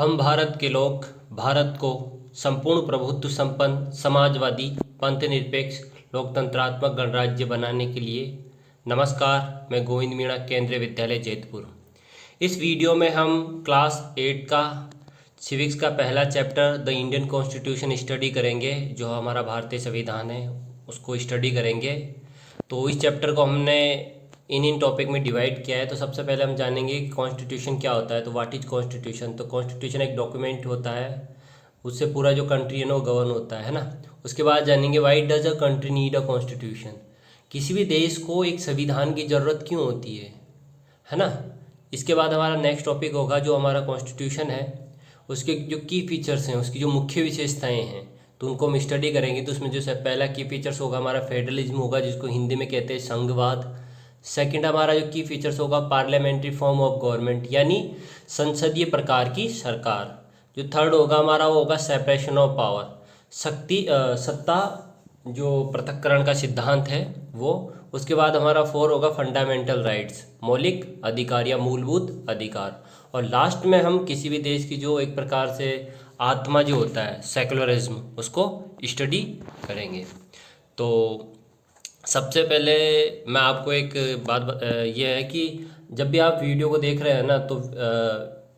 हम भारत के लोग भारत को संपूर्ण प्रभुत्व संपन्न समाजवादी पंथनिरपेक्ष लोकतंत्रात्मक गणराज्य बनाने के लिए नमस्कार। मैं गोविंद मीणा केंद्रीय विद्यालय जैतपुर। इस वीडियो में हम क्लास 8 का सिविक्स का पहला chapter the Indian constitution study करेंगे। जो हमारा भारतीय संविधान है उसको स्टडी करेंगे। तो इस चैप्टर को हमने इन टॉपिक में डिवाइड किया है। तो सबसे पहले हम जानेंगे कि कॉन्स्टिट्यूशन क्या होता है। तो व्हाट इज कॉन्स्टिट्यूशन। तो कॉन्स्टिट्यूशन एक डॉक्यूमेंट होता है, उससे पूरा जो कंट्री है ना वो गवर्न होता है ना। उसके बाद जानेंगे why does a country need a constitution. किसी भी देश को एक संविधान की ज़रूरत क्यों होती है ना। इसके बाद हमारा नेक्स्ट टॉपिक होगा जो हमारा कॉन्स्टिट्यूशन है उसके जो की फीचर्स हैं, उसकी जो मुख्य विशेषताएं हैं, तो उनको हम स्टडी करेंगे। तो उसमें जो पहला की फीचर्स होगा हमारा फेडरलिज्म होगा, जिसको हिंदी में कहते हैं संघवाद। सेकंड हमारा जो की फीचर्स होगा पार्लियामेंट्री फॉर्म ऑफ गवर्नमेंट, यानी संसदीय प्रकार की सरकार। जो थर्ड होगा हमारा वो होगा सेपरेशन ऑफ पावर, सत्ता जो पृथक्करण का सिद्धांत है वो। उसके बाद हमारा 4 होगा फंडामेंटल राइट्स, मौलिक अधिकार या मूलभूत अधिकार। और लास्ट में हम किसी भी देश की जो एक प्रकार से आत्मा जो होता है सेकुलरिज्म, उसको स्टडी करेंगे। तो सबसे पहले मैं आपको एक बात ये है कि जब भी आप वीडियो को देख रहे हैं ना, तो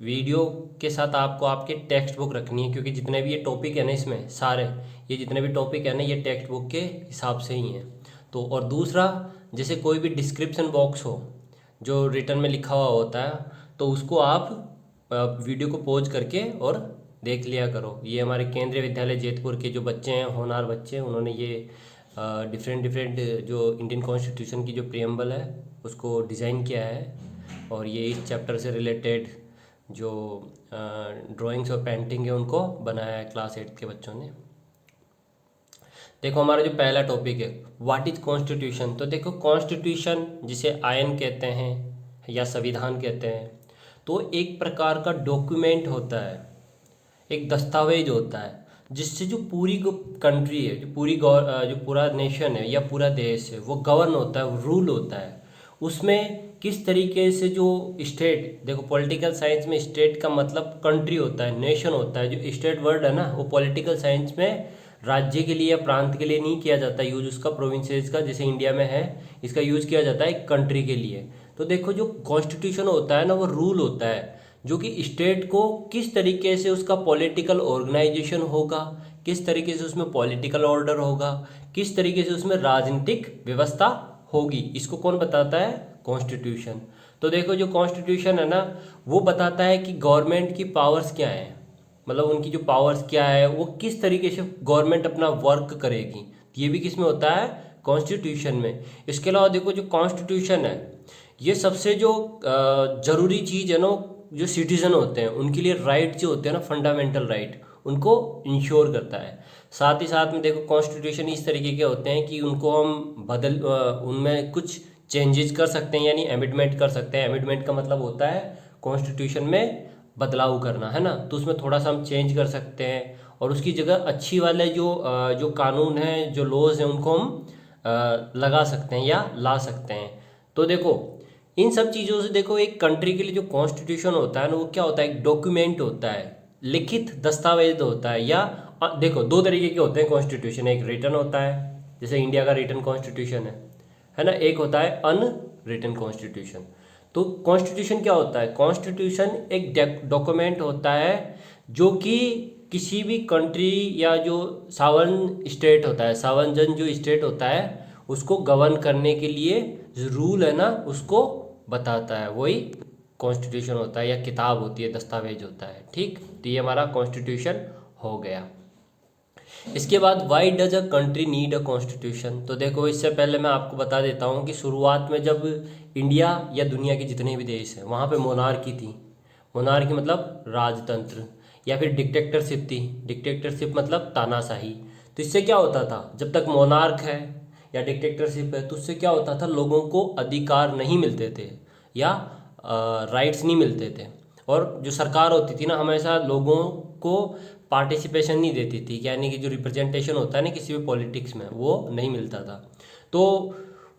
वीडियो के साथ आपको आपके टेक्स्ट बुक रखनी है, क्योंकि जितने भी ये टॉपिक है ना इसमें सारे ये जितने भी टॉपिक है ना ये टेक्स्ट बुक के हिसाब से ही हैं। तो और दूसरा, जैसे कोई भी डिस्क्रिप्शन बॉक्स हो जो रिटर्न में लिखा हुआ होता है, तो उसको आप वीडियो को पॉज करके और देख लिया करो। ये हमारे केंद्रीय विद्यालय जैतपुर के जो बच्चे हैं, होनहार बच्चे हैं, उन्होंने ये डिफरेंट जो इंडियन कॉन्स्टिट्यूशन की जो प्रियम्बल है उसको डिज़ाइन किया है। और ये इस चैप्टर से रिलेटेड जो ड्राइंग्स और पेंटिंग है उनको बनाया है क्लास 8 के बच्चों ने। देखो हमारा जो पहला टॉपिक है व्हाट इज कॉन्स्टिट्यूशन। तो देखो कॉन्स्टिट्यूशन जिसे आयन कहते हैं या संविधान कहते हैं, तो एक प्रकार का डॉक्यूमेंट होता है, एक दस्तावेज होता है, जिससे जो पूरी कंट्री है, जो पूरा नेशन है या पूरा देश है वो गवर्न होता है, रूल होता है। उसमें किस तरीके से जो स्टेट, देखो पॉलिटिकल साइंस में स्टेट का मतलब कंट्री होता है, नेशन होता है। जो स्टेट वर्ड है ना वो पॉलिटिकल साइंस में राज्य के लिए या प्रांत के लिए नहीं किया जाता यूज उसका, प्रोविंसेस का, जैसे इंडिया में है इसका यूज किया जाता है एक कंट्री के लिए। तो देखो जो कॉन्स्टिट्यूशन होता है ना वो रूल होता है, जो कि स्टेट को किस तरीके से उसका पॉलिटिकल ऑर्गेनाइजेशन होगा, किस तरीके से उसमें पॉलिटिकल ऑर्डर होगा, किस तरीके से उसमें राजनीतिक व्यवस्था होगी, इसको कौन बताता है, कॉन्स्टिट्यूशन। तो देखो जो कॉन्स्टिट्यूशन है ना वो बताता है कि गवर्नमेंट की पावर्स क्या हैं, मतलब उनकी जो पावर्स क्या है, वो किस तरीके से गवर्नमेंट अपना वर्क करेगी। ये भी किस में होता है, कॉन्स्टिट्यूशन में। इसके अलावा देखो जो कॉन्स्टिट्यूशन है ये सबसे जो जरूरी चीज़ है ना, जो सिटीजन होते हैं उनके लिए राइट जो होते हैं ना, फंडामेंटल राइट, उनको इंश्योर करता है। साथ ही साथ में देखो कॉन्स्टिट्यूशन इस तरीके के होते हैं कि उनको हम उनमें कुछ चेंजेस कर सकते हैं, यानी एमेंडमेंट कर सकते हैं। एमेंडमेंट का मतलब होता है कॉन्स्टिट्यूशन में बदलाव करना, है ना। तो उसमें थोड़ा सा हम चेंज कर सकते हैं और उसकी जगह अच्छी वाले जो कानून हैं, जो लॉज हैं, उनको हम लगा सकते हैं या ला सकते हैं। तो देखो इन सब चीज़ों से देखो एक कंट्री के लिए जो कॉन्स्टिट्यूशन होता है ना वो क्या होता है, एक डॉक्यूमेंट होता है, लिखित दस्तावेज होता है। या देखो दो तरीके के होते हैं कॉन्स्टिट्यूशन, एक रिटन होता है जैसे इंडिया का रिटन कॉन्स्टिट्यूशन है ना, एक होता है अनरिटन कॉन्स्टिट्यूशन। तो कॉन्स्टिट्यूशन क्या होता है, कॉन्स्टिट्यूशन एक डॉक्यूमेंट होता है जो कि किसी भी कंट्री या जो सावन स्टेट होता है, सावन जन जो स्टेट होता है उसको गवर्न करने के लिए रूल है ना उसको बताता है, वही कॉन्स्टिट्यूशन होता है या किताब होती है, दस्तावेज होता है। ठीक, तो ये हमारा कॉन्स्टिट्यूशन हो गया। इसके बाद why does a country need a constitution. तो देखो इससे पहले मैं आपको बता देता हूँ कि शुरुआत में जब इंडिया या दुनिया के जितने भी देश हैं वहाँ पे मोनार्की थी। मोनार्की मतलब राजतंत्र, या फिर डिक्टेटरशिप थी। डिक्टेटरशिप मतलब तानाशाही। तो इससे क्या होता था, जब तक मोनार्क है या डिक्टेटरशिप है तो उससे क्या होता था, लोगों को अधिकार नहीं मिलते थे या राइट्स नहीं मिलते थे। और जो सरकार होती थी ना हमेशा लोगों को पार्टिसिपेशन नहीं देती थी, यानी कि जो रिप्रेजेंटेशन होता है ना किसी भी पॉलिटिक्स में वो नहीं मिलता था। तो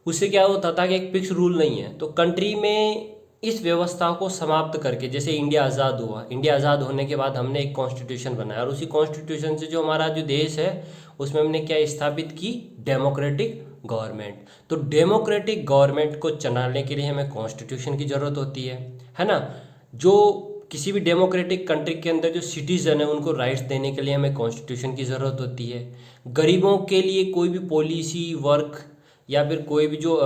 उससे क्या होता था कि एक फिक्स रूल नहीं है। तो कंट्री में इस व्यवस्था को समाप्त करके, जैसे इंडिया आज़ाद हुआ, इंडिया आज़ाद होने के बाद हमने एक कॉन्स्टिट्यूशन बनाया और उसी कॉन्स्टिट्यूशन से जो हमारा जो देश है उसमें हमने क्या स्थापित की, डेमोक्रेटिक गवर्नमेंट। तो डेमोक्रेटिक गवर्नमेंट को चलाने के लिए हमें कॉन्स्टिट्यूशन की ज़रूरत होती है ना। जो किसी भी डेमोक्रेटिक कंट्री के अंदर जो सिटीजन है उनको राइट्स देने के लिए हमें कॉन्स्टिट्यूशन की ज़रूरत होती है। गरीबों के लिए कोई भी पॉलिसी वर्क या फिर कोई भी जो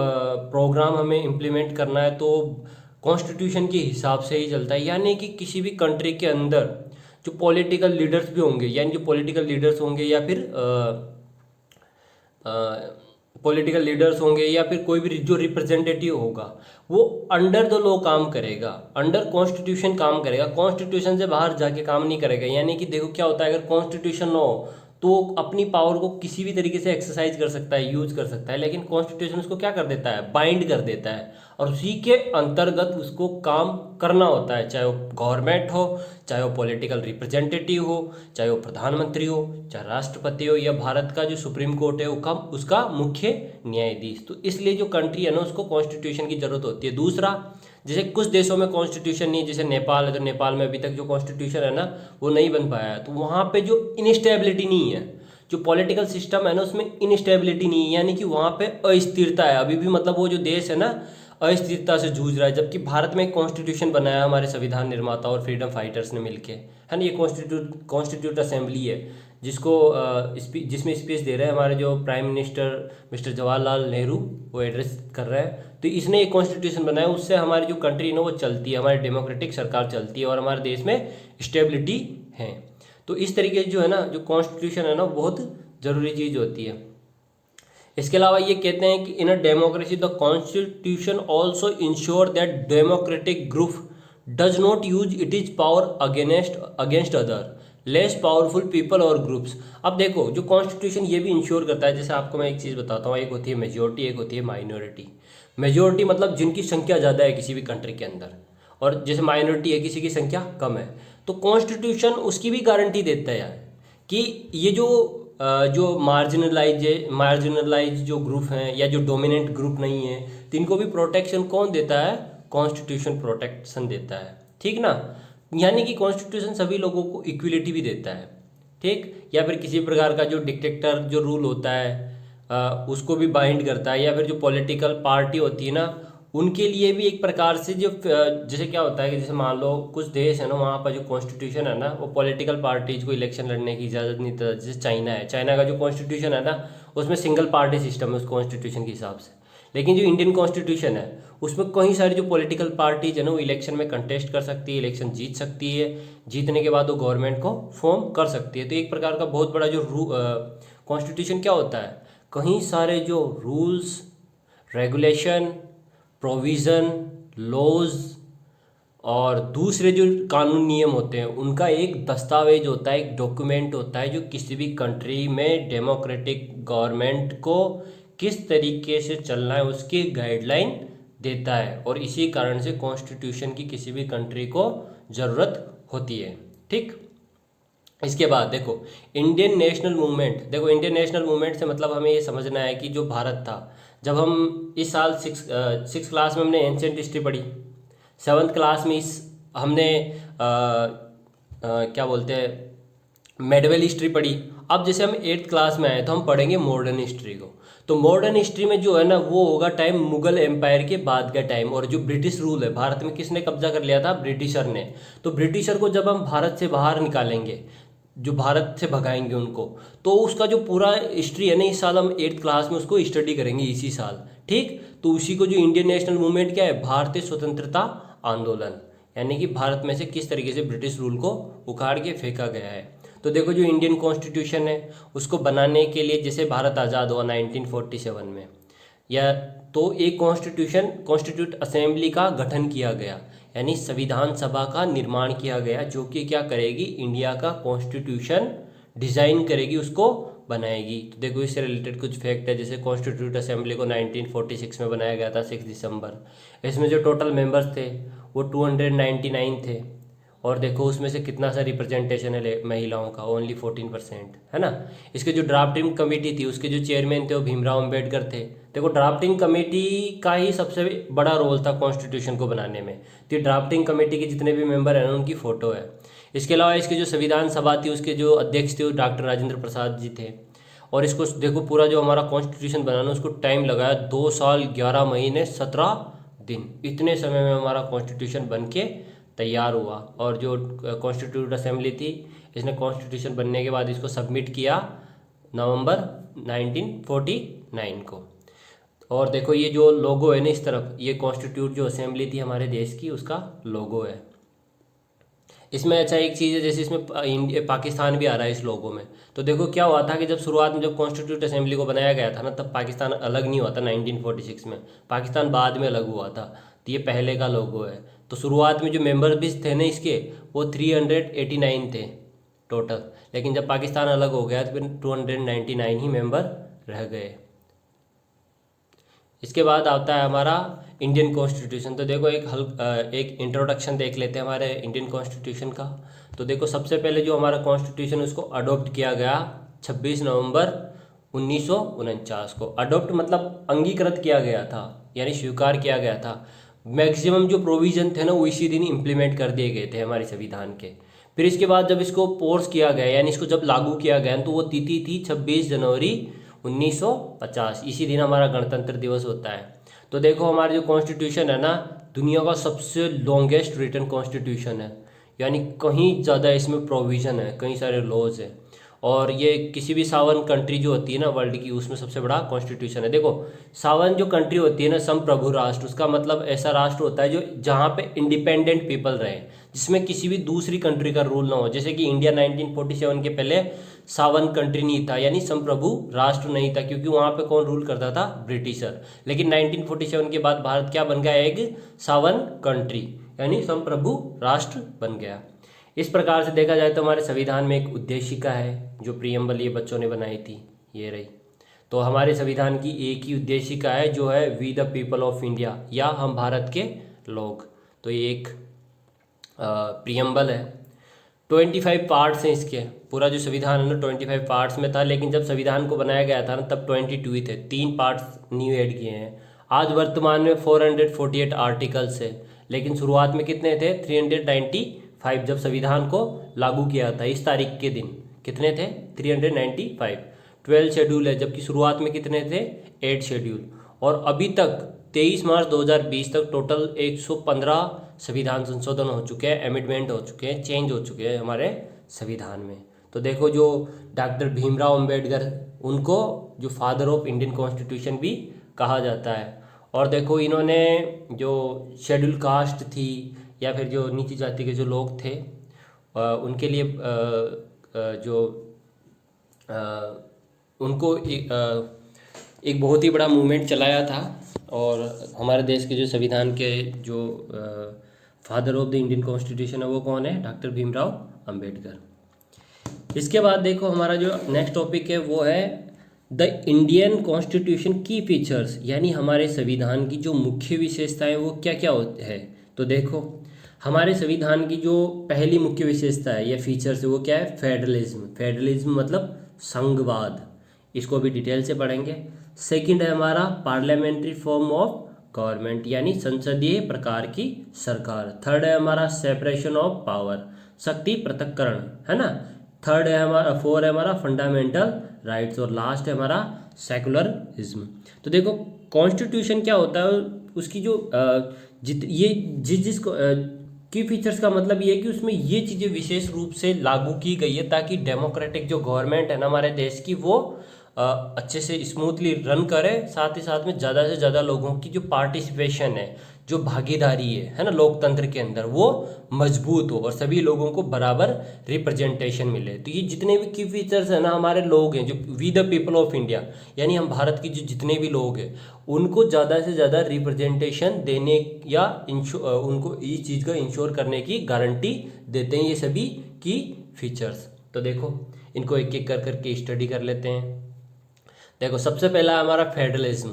प्रोग्राम हमें इम्प्लीमेंट करना है तो कॉन्स्टिट्यूशन के हिसाब से ही चलता है। यानी कि किसी भी कंट्री के अंदर जो पॉलिटिकल लीडर्स भी होंगे, यानी जो पॉलिटिकल लीडर्स होंगे या फिर पॉलिटिकल लीडर्स होंगे या फिर कोई भी जो रिप्रेजेंटेटिव होगा वो अंडर द लॉ काम करेगा, अंडर कॉन्स्टिट्यूशन काम करेगा, कॉन्स्टिट्यूशन से बाहर जाके काम नहीं करेगा। यानी कि देखो क्या होता है, अगर कॉन्स्टिट्यूशन हो तो अपनी पावर को किसी भी तरीके से एक्सरसाइज कर सकता है, यूज कर सकता है, लेकिन कॉन्स्टिट्यूशन उसको क्या कर देता है, बाइंड कर देता है और उसी के अंतर्गत उसको काम करना होता है, चाहे वो गवर्नमेंट हो, चाहे वो पॉलिटिकल रिप्रेजेंटेटिव हो, चाहे वो प्रधानमंत्री हो, चाहे राष्ट्रपति हो या भारत का जो सुप्रीम कोर्ट है उसका मुख्य न्यायाधीश। तो इसलिए जो कंट्री है ना उसको कॉन्स्टिट्यूशन की जरूरत होती है। दूसरा, जैसे कुछ देशों में कॉन्स्टिट्यूशन नहीं है, जैसे नेपाल है तो नेपाल में अभी तक जो कॉन्स्टिट्यूशन है ना वो नहीं बन पाया है, तो वहाँ पे जो इनस्टेबिलिटी नहीं है, जो पॉलिटिकल सिस्टम है ना उसमें इनस्टेबिलिटी नहीं है, यानी कि वहाँ पे अस्थिरता है अभी भी, मतलब वो जो देश है ना अस्थिरता से जूझ रहा है। जबकि भारत में एक कॉन्स्टिट्यूशन बनाया हमारे संविधान निर्माता और फ्रीडम फाइटर्स ने मिलके, है ना, ये कॉन्स्टिट्यूट असेंबली है जिसको जिसमें स्पीच दे रहे हैं हमारे जो prime minister mister Jawaharlal Nehru, वो एड्रेस कर रहे हैं। तो इसने एक कॉन्स्टिट्यूशन बनाया, उससे हमारी जो कंट्री है ना वो चलती है, हमारी डेमोक्रेटिक सरकार चलती है और हमारे देश में स्टेबिलिटी है। तो इस तरीके से जो है ना जो कॉन्स्टिट्यूशन है ना बहुत ज़रूरी चीज़ होती है। इसके अलावा ये कहते हैं कि in a democracy the constitution also ensure that democratic group does not use it is power against other less powerful people और ग्रुप्स। अब देखो जो कॉन्स्टिट्यूशन ये भी इंश्योर करता है, जैसे आपको मैं एक चीज़ बताता हूँ, एक होती है मेजोरिटी, एक होती है माइनॉरिटी। मेजोरिटी मतलब जिनकी संख्या ज़्यादा है किसी भी कंट्री के अंदर, और जैसे माइनॉरिटी है किसी की संख्या कम है। तो कॉन्स्टिट्यूशन उसकी भी गारंटी देता है यार कि ये जो मार्जिनलाइज जो ग्रुप हैं या जो डोमिनेंट ग्रुप नहीं है, तो इनको भी प्रोटेक्शन कौन देता है, कॉन्स्टिट्यूशन प्रोटेक्शन देता है, ठीक ना। यानी कि कॉन्स्टिट्यूशन सभी लोगों को इक्वलिटी भी देता है, ठीक। या फिर किसी प्रकार का जो डिक्टेटर जो रूल होता है उसको भी बाइंड करता है, या फिर जो पॉलिटिकल पार्टी होती है ना उनके लिए भी एक प्रकार से जो जैसे क्या होता है कि जैसे मान लो कुछ देश है ना वहाँ पर जो कॉन्स्टिट्यूशन है ना वो पॉलिटिकल पार्टीज को इलेक्शन लड़ने की इजाज़त नहीं देता। जैसे चाइना है, चाइना का जो कॉन्स्टिट्यूशन है ना उसमें सिंगल पार्टी सिस्टम है उस कॉन्स्टिट्यूशन के हिसाब से। लेकिन जो इंडियन कॉन्स्टिट्यूशन है उसमें कई सारी जो पॉलिटिकल पार्टीज है ना वो इलेक्शन में कंटेस्ट कर सकती है, इलेक्शन जीत सकती है, जीतने के बाद वो गवर्नमेंट को फॉर्म कर सकती है। तो एक प्रकार का बहुत बड़ा जो कॉन्स्टिट्यूशन क्या होता है, कहीं सारे जो रूल्स रेगुलेशन प्रोविज़न लॉज और दूसरे जो कानून नियम होते हैं उनका एक दस्तावेज होता है, एक डॉक्यूमेंट होता है जो किसी भी कंट्री में डेमोक्रेटिक गवर्नमेंट को किस तरीके से चलना है उसकी गाइडलाइन देता है। और इसी कारण से कॉन्स्टिट्यूशन की किसी भी कंट्री को ज़रूरत होती है, ठीक। इसके बाद देखो इंडियन नेशनल मूवमेंट, देखो इंडियन नेशनल मूवमेंट से मतलब हमें ये समझना है कि जो भारत था, जब हम इस साल सिक्स क्लास में हमने एंशिएंट हिस्ट्री पढ़ी, 7th क्लास में हमने क्या बोलते हैं मेडिवल हिस्ट्री पढ़ी। अब जैसे हम 8th क्लास में आए तो हम पढ़ेंगे मॉडर्न हिस्ट्री को। तो मॉडर्न हिस्ट्री में जो है ना वो होगा टाइम मुगल एम्पायर के बाद का टाइम, और जो ब्रिटिश रूल है भारत में किसने कब्जा कर लिया था, ब्रिटिशर ने। तो ब्रिटिशर को जब हम भारत से बाहर निकालेंगे, जो भारत से भगाएंगे उनको, तो उसका जो पूरा हिस्ट्री है ना इस साल हम 8th क्लास में उसको स्टडी करेंगे इसी साल, ठीक। तो उसी को जो इंडियन नेशनल मूवमेंट क्या है, भारतीय स्वतंत्रता आंदोलन, यानी कि भारत में से किस तरीके से ब्रिटिश रूल को उखाड़ के फेंका गया है। तो देखो जो इंडियन कॉन्स्टिट्यूशन है उसको बनाने के लिए जैसे भारत आज़ाद हुआ 1947 में, या तो एक कॉन्स्टिट्यूट असेंबली का गठन किया गया, यानी संविधान सभा का निर्माण किया गया जो कि क्या करेगी, इंडिया का कॉन्स्टिट्यूशन डिज़ाइन करेगी, उसको बनाएगी। तो देखो इससे रिलेटेड कुछ फैक्ट है, जैसे कॉन्स्टिट्यूट असेंबली को 1946 में बनाया गया था 6 दिसंबर। इसमें जो टोटल मेंबर्स थे वो 299 थे, और देखो उसमें से कितना सा रिप्रेजेंटेशन है महिलाओं का, ओनली 14%, है ना। इसके जो ड्राफ्टिंग कमेटी थी उसके जो चेयरमैन थे वो भीमराव अंबेडकर थे। देखो ड्राफ्टिंग कमेटी का ही सबसे बड़ा रोल था कॉन्स्टिट्यूशन को बनाने में। तो ये ड्राफ्टिंग कमेटी के जितने भी मेंबर हैं ना उनकी फ़ोटो है। इसके अलावा इसके जो संविधान सभा थी उसके जो अध्यक्ष थे वो डॉक्टर राजेंद्र प्रसाद जी थे। और इसको देखो पूरा जो हमारा कॉन्स्टिट्यूशन बनाना उसको टाइम लगाया 2 साल 11 महीने 17 दिन। इतने समय में हमारा कॉन्स्टिट्यूशन बन के तैयार हुआ। और जो कॉन्स्टिट्यूट असेंबली थी इसने कॉन्स्टिट्यूशन बनने के बाद इसको सबमिट किया नवंबर 1949 को। और देखो ये जो लोगो है ना इस तरफ, ये कॉन्स्टिट्यूट जो असेंबली थी हमारे देश की उसका लोगो है। इसमें अच्छा एक चीज़ है, जैसे इसमें पाकिस्तान भी आ रहा है इस लोगों में। तो देखो क्या हुआ था कि जब शुरुआत में जब कॉन्स्टिट्यूट असेंबली को बनाया गया था ना तब पाकिस्तान अलग नहीं हुआ था 1946 में, पाकिस्तान बाद में अलग हुआ था। तो ये पहले का लोगो है। तो शुरुआत में जो मेंबर भी थे ना इसके वो 389 थे टोटल, लेकिन जब पाकिस्तान अलग हो गया तो फिर 299 ही मेंबर रह गए। इसके बाद आता है हमारा इंडियन कॉन्स्टिट्यूशन। तो देखो एक इंट्रोडक्शन देख लेते हैं हमारे इंडियन कॉन्स्टिट्यूशन का। तो देखो सबसे पहले जो हमारा कॉन्स्टिट्यूशन उसको अडॉप्ट किया गया 26 नवंबर 1949 को। अडॉप्ट मतलब अंगीकृत किया गया था, यानी स्वीकार किया गया था। मैक्सिमम जो प्रोविजन थे ना वो इसी दिन इम्प्लीमेंट कर दिए गए थे हमारे संविधान के। फिर इसके बाद जब इसको पोर्स किया गया यानी इसको जब लागू किया गया तो वो तिथि थी 26 जनवरी 1950। इसी दिन हमारा गणतंत्र दिवस होता है। तो देखो हमारा जो कॉन्स्टिट्यूशन है ना दुनिया का सबसे लॉन्गेस्ट रिटन कॉन्स्टिट्यूशन है, यानी कहीं ज़्यादा इसमें प्रोविज़न है, कई सारे लॉज है। और ये किसी भी सावन कंट्री जो होती है ना वर्ल्ड की उसमें सबसे बड़ा कॉन्स्टिट्यूशन है। देखो सावन जो कंट्री होती है ना संप्रभु राष्ट्र, उसका मतलब ऐसा राष्ट्र होता है जो जहाँ पे इंडिपेंडेंट पीपल रहे, जिसमें किसी भी दूसरी कंट्री का रूल ना हो। जैसे कि इंडिया 1947 के पहले सावन कंट्री नहीं था, यानी संप्रभु राष्ट्र नहीं था, क्योंकि वहाँ पे कौन रूल करता था, ब्रिटिशर। लेकिन 1947 के बाद भारत क्या बन गया, एक सावन कंट्री यानी संप्रभु राष्ट्र बन गया। इस प्रकार से देखा जाए तो हमारे संविधान में एक उद्देशिका है जो प्रियम्बल ये बच्चों ने बनाई थी, ये रही। तो हमारे संविधान की एक ही उद्देशिका है जो है we the people of India, या हम भारत के लोग। तो ये एक प्रियम्बल है। 25 पार्ट्स हैं इसके। पूरा जो संविधान है ना 25 पार्ट्स में था, लेकिन जब संविधान को बनाया गया था ना तब 22 ही थे, 3 पार्ट्स न्यू ऐड किए हैं। आज वर्तमान में 448 आर्टिकल्स है, लेकिन शुरुआत में कितने थे, 395। जब संविधान को लागू किया था इस तारीख के दिन कितने थे, 395। 12 शेड्यूल है, जबकि शुरुआत में कितने थे, 8 शेड्यूल। और अभी तक 23 मार्च 2020 तक टोटल 115 संविधान संशोधन हो चुके हैं, अमेंडमेंट हो चुके हैं, चेंज हो चुके हैं हमारे संविधान में। तो देखो जो डॉक्टर भीमराव अंबेडकर, उनको जो फादर ऑफ इंडियन कॉन्स्टिट्यूशन भी कहा जाता है। और देखो इन्होंने जो शेड्यूल कास्ट थी या फिर जो नीची जाति के जो लोग थे उनके लिए उनको एक बहुत ही बड़ा मूवमेंट चलाया था। और हमारे देश के जो संविधान के जो father of the Indian constitution है वो कौन है, डॉक्टर भीमराव अंबेडकर। इसके बाद देखो हमारा जो नेक्स्ट टॉपिक है वो है द इंडियन कॉन्स्टिट्यूशन की फीचर्स, यानी हमारे संविधान की जो मुख्य विशेषताएं वो क्या क्या है। तो देखो हमारे संविधान की जो पहली मुख्य विशेषता है या फीचर्स है वो क्या है, फेडरलिज्म। फेडरलिज्म मतलब संघवाद, इसको भी डिटेल से पढ़ेंगे। सेकंड है हमारा पार्लियामेंट्री फॉर्म ऑफ गवर्नमेंट, यानी संसदीय प्रकार की सरकार। थर्ड है हमारा सेपरेशन ऑफ पावर, शक्ति पृथक्करण, है ना। थर्ड है हमारा, फोर है हमारा फंडामेंटल राइट्स, और लास्ट है हमारा सेकुलरिज्म। तो देखो कॉन्स्टिट्यूशन क्या होता है, उसकी जो जिसको की फीचर्स का मतलब ये है कि उसमें ये चीज़ें विशेष रूप से लागू की गई है ताकि डेमोक्रेटिक जो गवर्नमेंट है ना हमारे देश की वो अच्छे से स्मूथली रन करे। साथ ही साथ में ज़्यादा से ज़्यादा लोगों की जो पार्टिसिपेशन है, जो भागीदारी है ना लोकतंत्र के अंदर, वो मजबूत हो और सभी लोगों को बराबर रिप्रेजेंटेशन मिले। तो ये जितने भी की फीचर्स है ना हमारे लोग हैं जो we the people of India, यानी हम भारत की जो जितने भी लोग हैं उनको ज़्यादा से ज़्यादा रिप्रेजेंटेशन देने या उनको इस चीज़ का इंश्योर करने की गारंटी देते हैं ये सभी की फीचर्स। तो देखो इनको एक एक कर करके स्टडी कर लेते हैं। देखो सबसे पहला हमारा फेडरलिज्म।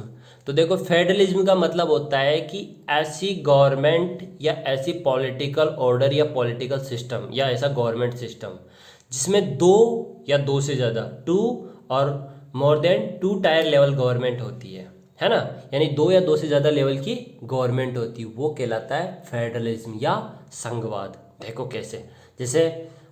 तो देखो फेडरलिज्म का मतलब होता है कि ऐसी गवर्नमेंट या ऐसी पॉलिटिकल ऑर्डर या पॉलिटिकल सिस्टम या ऐसा गवर्नमेंट सिस्टम जिसमें दो या दो से ज़्यादा टू और more than two tier level government होती है ना, यानी दो या दो से ज़्यादा लेवल की गवर्नमेंट होती है, वो कहलाता है फेडरलिज्म या संघवाद। देखो कैसे, जैसे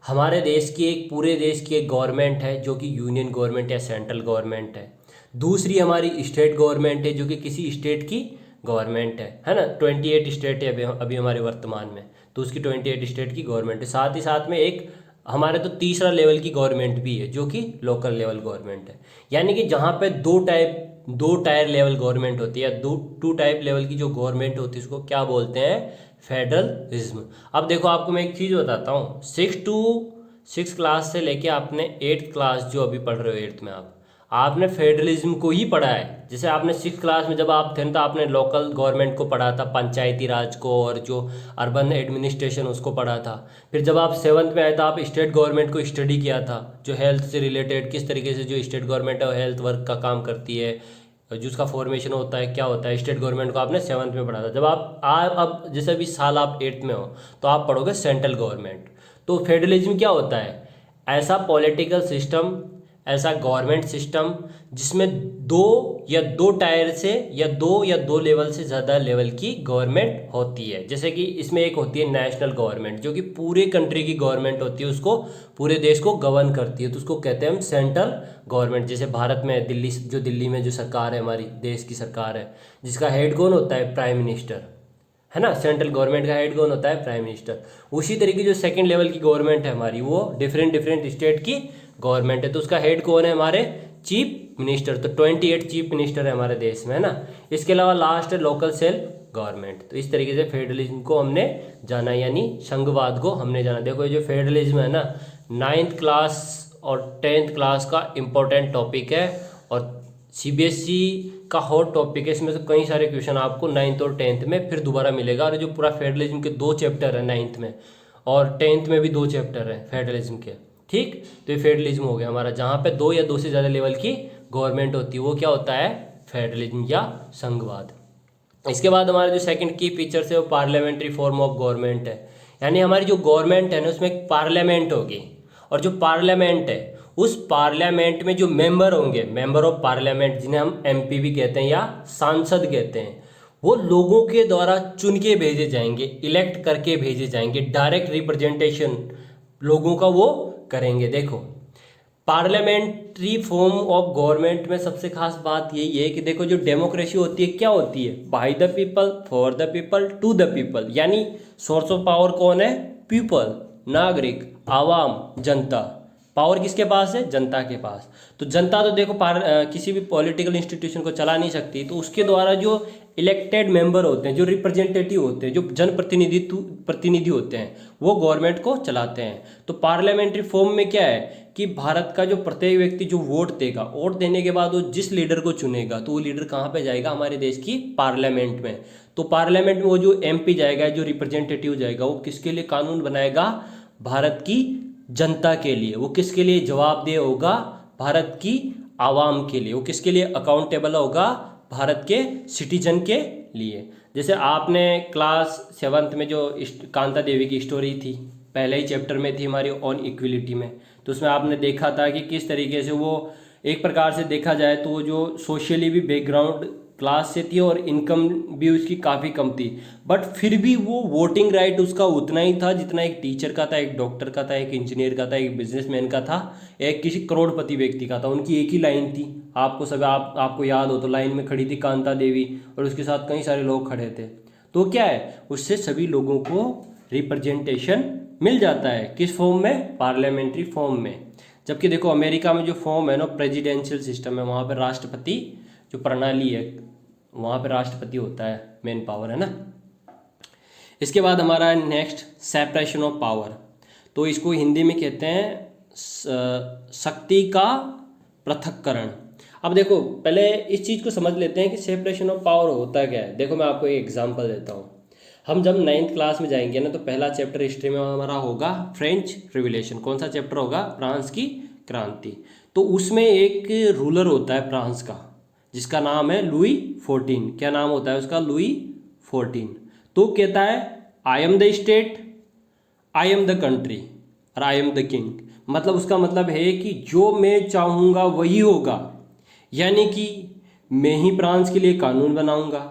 हमारे देश की एक पूरे देश की एक गवर्नमेंट है जो कि यूनियन गवर्नमेंट या सेंट्रल गवर्नमेंट है, दूसरी हमारी स्टेट गवर्नमेंट है जो कि किसी स्टेट की गवर्नमेंट है ना। 28 स्टेट है अभी हमारे वर्तमान में, तो उसकी 28 स्टेट की गवर्नमेंट है। साथ ही साथ में एक हमारे तो तीसरा लेवल की गवर्नमेंट भी है जो कि लोकल लेवल गवर्नमेंट है, यानी कि जहाँ पे दो टायर लेवल गवर्नमेंट होती है, टू टाइप लेवल की जो गवर्नमेंट होती है उसको क्या बोलते हैं, फेडरलिज्म। अब देखो आपको मैं एक चीज़ बताता हूँ, 6 क्लास से लेके आपने 8th क्लास जो अभी पढ़ रहे हो 8th में आपने फेडरलिज्म को ही पढ़ा है। जैसे आपने 6th क्लास में जब आप थे तो आपने लोकल गवर्नमेंट को पढ़ा था, पंचायती राज को, और जो अर्बन एडमिनिस्ट्रेशन उसको पढ़ा था। फिर जब आप 7th में आए तो आप स्टेट गवर्नमेंट को स्टडी किया था, जो हेल्थ से रिलेटेड किस तरीके से जो स्टेट गवर्नमेंट है वो हेल्थ वर्क का काम करती है, जो उसका फॉर्मेशन होता है क्या होता है, स्टेट गवर्नमेंट को आपने 7th में पढ़ा था। जब आप अब जैसे अभी साल आप 8th में हो तो आप पढ़ोगे सेंट्रल गवर्नमेंट। तो फेडरलिज्म क्या होता है, ऐसा पॉलिटिकल सिस्टम, ऐसा गवर्नमेंट सिस्टम जिसमें दो टायर से या दो लेवल से ज़्यादा लेवल की गवर्नमेंट होती है। जैसे कि इसमें एक होती है नेशनल गवर्नमेंट जो कि पूरे कंट्री की गवर्नमेंट होती है, उसको पूरे देश को गवर्न करती है, तो उसको कहते हैं हम सेंट्रल गवर्नमेंट। जैसे भारत में दिल्ली में जो सरकार है, हमारी देश की सरकार है, जिसका हेड कौन होता है, प्राइम मिनिस्टर, है ना। सेंट्रल गवर्नमेंट का हेड कौन होता है, प्राइम मिनिस्टर। उसी तरीके जो सेकंड लेवल की गवर्नमेंट है हमारी, वो डिफरेंट स्टेट की गवर्नमेंट है, तो उसका हेड कौन है, हमारे चीफ मिनिस्टर। तो 28 चीफ मिनिस्टर है हमारे देश में, है ना। इसके अलावा लास्ट है लोकल सेल्फ गवर्नमेंट। तो इस तरीके से फेडरलिज्म को हमने जाना, यानी संघवाद को हमने जाना। देखो ये जो फेडरलिज्म है ना, 9th क्लास और 10th क्लास का इम्पोर्टेंट टॉपिक है और CBSE का हॉट टॉपिक है। इसमें से कई सारे क्वेश्चन आपको 9th और 10th में फिर दोबारा मिलेगा। और जो पूरा फेडरलिज्म के 2 चैप्टर है 9th में, और 10th में भी 2 चैप्टर हैं फेडरलिज्म के, ठीक। तो ये फेडरलिज्म हो गया हमारा, जहाँ पे 2 या 2 से ज़्यादा लेवल की गवर्नमेंट होती है, वो क्या होता है, फेडरलिज्म या संघवाद। इसके बाद हमारे जो सेकंड की फीचर्स है वो पार्लियामेंट्री फॉर्म ऑफ गवर्नमेंट है, यानी हमारी जो गवर्नमेंट है ना उसमें एक पार्लियामेंट होगी, और जो पार्लियामेंट है उस पार्लियामेंट में जो मेंबर होंगे, मेंबर ऑफ पार्लियामेंट, जिन्हें हम MP भी कहते हैं या सांसद कहते हैं, वो लोगों के द्वारा चुन के भेजे जाएंगे, इलेक्ट करके भेजे जाएंगे, डायरेक्ट रिप्रेजेंटेशन लोगों का वो करेंगे। देखो पार्लियामेंट्री फॉर्म ऑफ गवर्नमेंट में सबसे खास बात यही है कि देखो जो डेमोक्रेसी होती है क्या होती है, by the people, for the people, to the people, यानी सोर्स ऑफ पावर कौन है, पीपल, नागरिक, आवाम, जनता। पावर किसके पास है, जनता के पास। तो जनता तो देखो किसी भी पॉलिटिकल इंस्टीट्यूशन को चला नहीं सकती, तो उसके द्वारा जो इलेक्टेड मेंबर होते हैं, जो रिप्रेजेंटेटिव होते हैं, जो प्रतिनिधि होते हैं, वो गवर्नमेंट को चलाते हैं। तो पार्लियामेंट्री फॉर्म में क्या है कि भारत का जो प्रत्येक व्यक्ति जो वोट देगा, वोट देने के बाद वो जिस लीडर को चुनेगा, तो वो लीडर कहाँ पे जाएगा, हमारे देश की पार्लियामेंट में। तो पार्लियामेंट में वो जो MP जाएगा, जो रिप्रेजेंटेटिव जाएगा, वो किसके लिए कानून बनाएगा, भारत की जनता के लिए। वो किसके लिए जवाबदेह होगा, भारत की आवाम के लिए। वो किसके लिए अकाउंटेबल होगा, भारत के सिटीजन के लिए। जैसे आपने क्लास 7th में जो कांता देवी की स्टोरी थी, पहले ही चैप्टर में थी हमारी ऑन इक्विलिटी में, तो उसमें आपने देखा था कि किस तरीके से वो एक प्रकार से देखा जाए तो वो जो सोशली भी बैकग्राउंड क्लास से थी और इनकम भी उसकी काफ़ी कम थी, बट फिर भी वो वोटिंग राइट उसका उतना ही था जितना एक टीचर का था, एक डॉक्टर का था, एक इंजीनियर का था, एक बिजनेसमैन का था, एक किसी करोड़पति व्यक्ति का था। उनकी एक ही लाइन थी, आपको याद हो तो लाइन में खड़ी थी कांता देवी और उसके साथ कई सारे लोग खड़े थे। तो क्या है, उससे सभी लोगों को रिप्रेजेंटेशन मिल जाता है, किस फॉर्म में, पार्लियामेंट्री फॉर्म में। जबकि देखो अमेरिका में जो फॉर्म है ना, प्रेसिडेंशियल सिस्टम है, वहाँ पर राष्ट्रपति जो प्रणाली है, वहाँ पे राष्ट्रपति होता है, मेन पावर, है ना। इसके बाद हमारा है नेक्स्ट सेपरेशन ऑफ पावर। तो इसको हिंदी में कहते हैं शक्ति का पृथक्करण। अब देखो पहले इस चीज़ को समझ लेते हैं कि सेपरेशन ऑफ पावर होता क्या है। देखो मैं आपको एक एग्जांपल देता हूँ। हम जब 9th क्लास में जाएंगे ना, तो पहला चैप्टर हिस्ट्री में हमारा होगा फ्रेंच रिवॉल्यूशन। कौन सा चैप्टर होगा, फ्रांस की क्रांति। तो उसमें एक रूलर होता है फ्रांस का, जिसका नाम है लुई 14। क्या नाम होता है उसका? लुई 14। तो कहता है I am the state, I am the country और आई एम द किंग। मतलब उसका मतलब है कि जो मैं चाहूँगा वही होगा, यानी कि मैं ही फ्रांस के लिए कानून बनाऊंगा,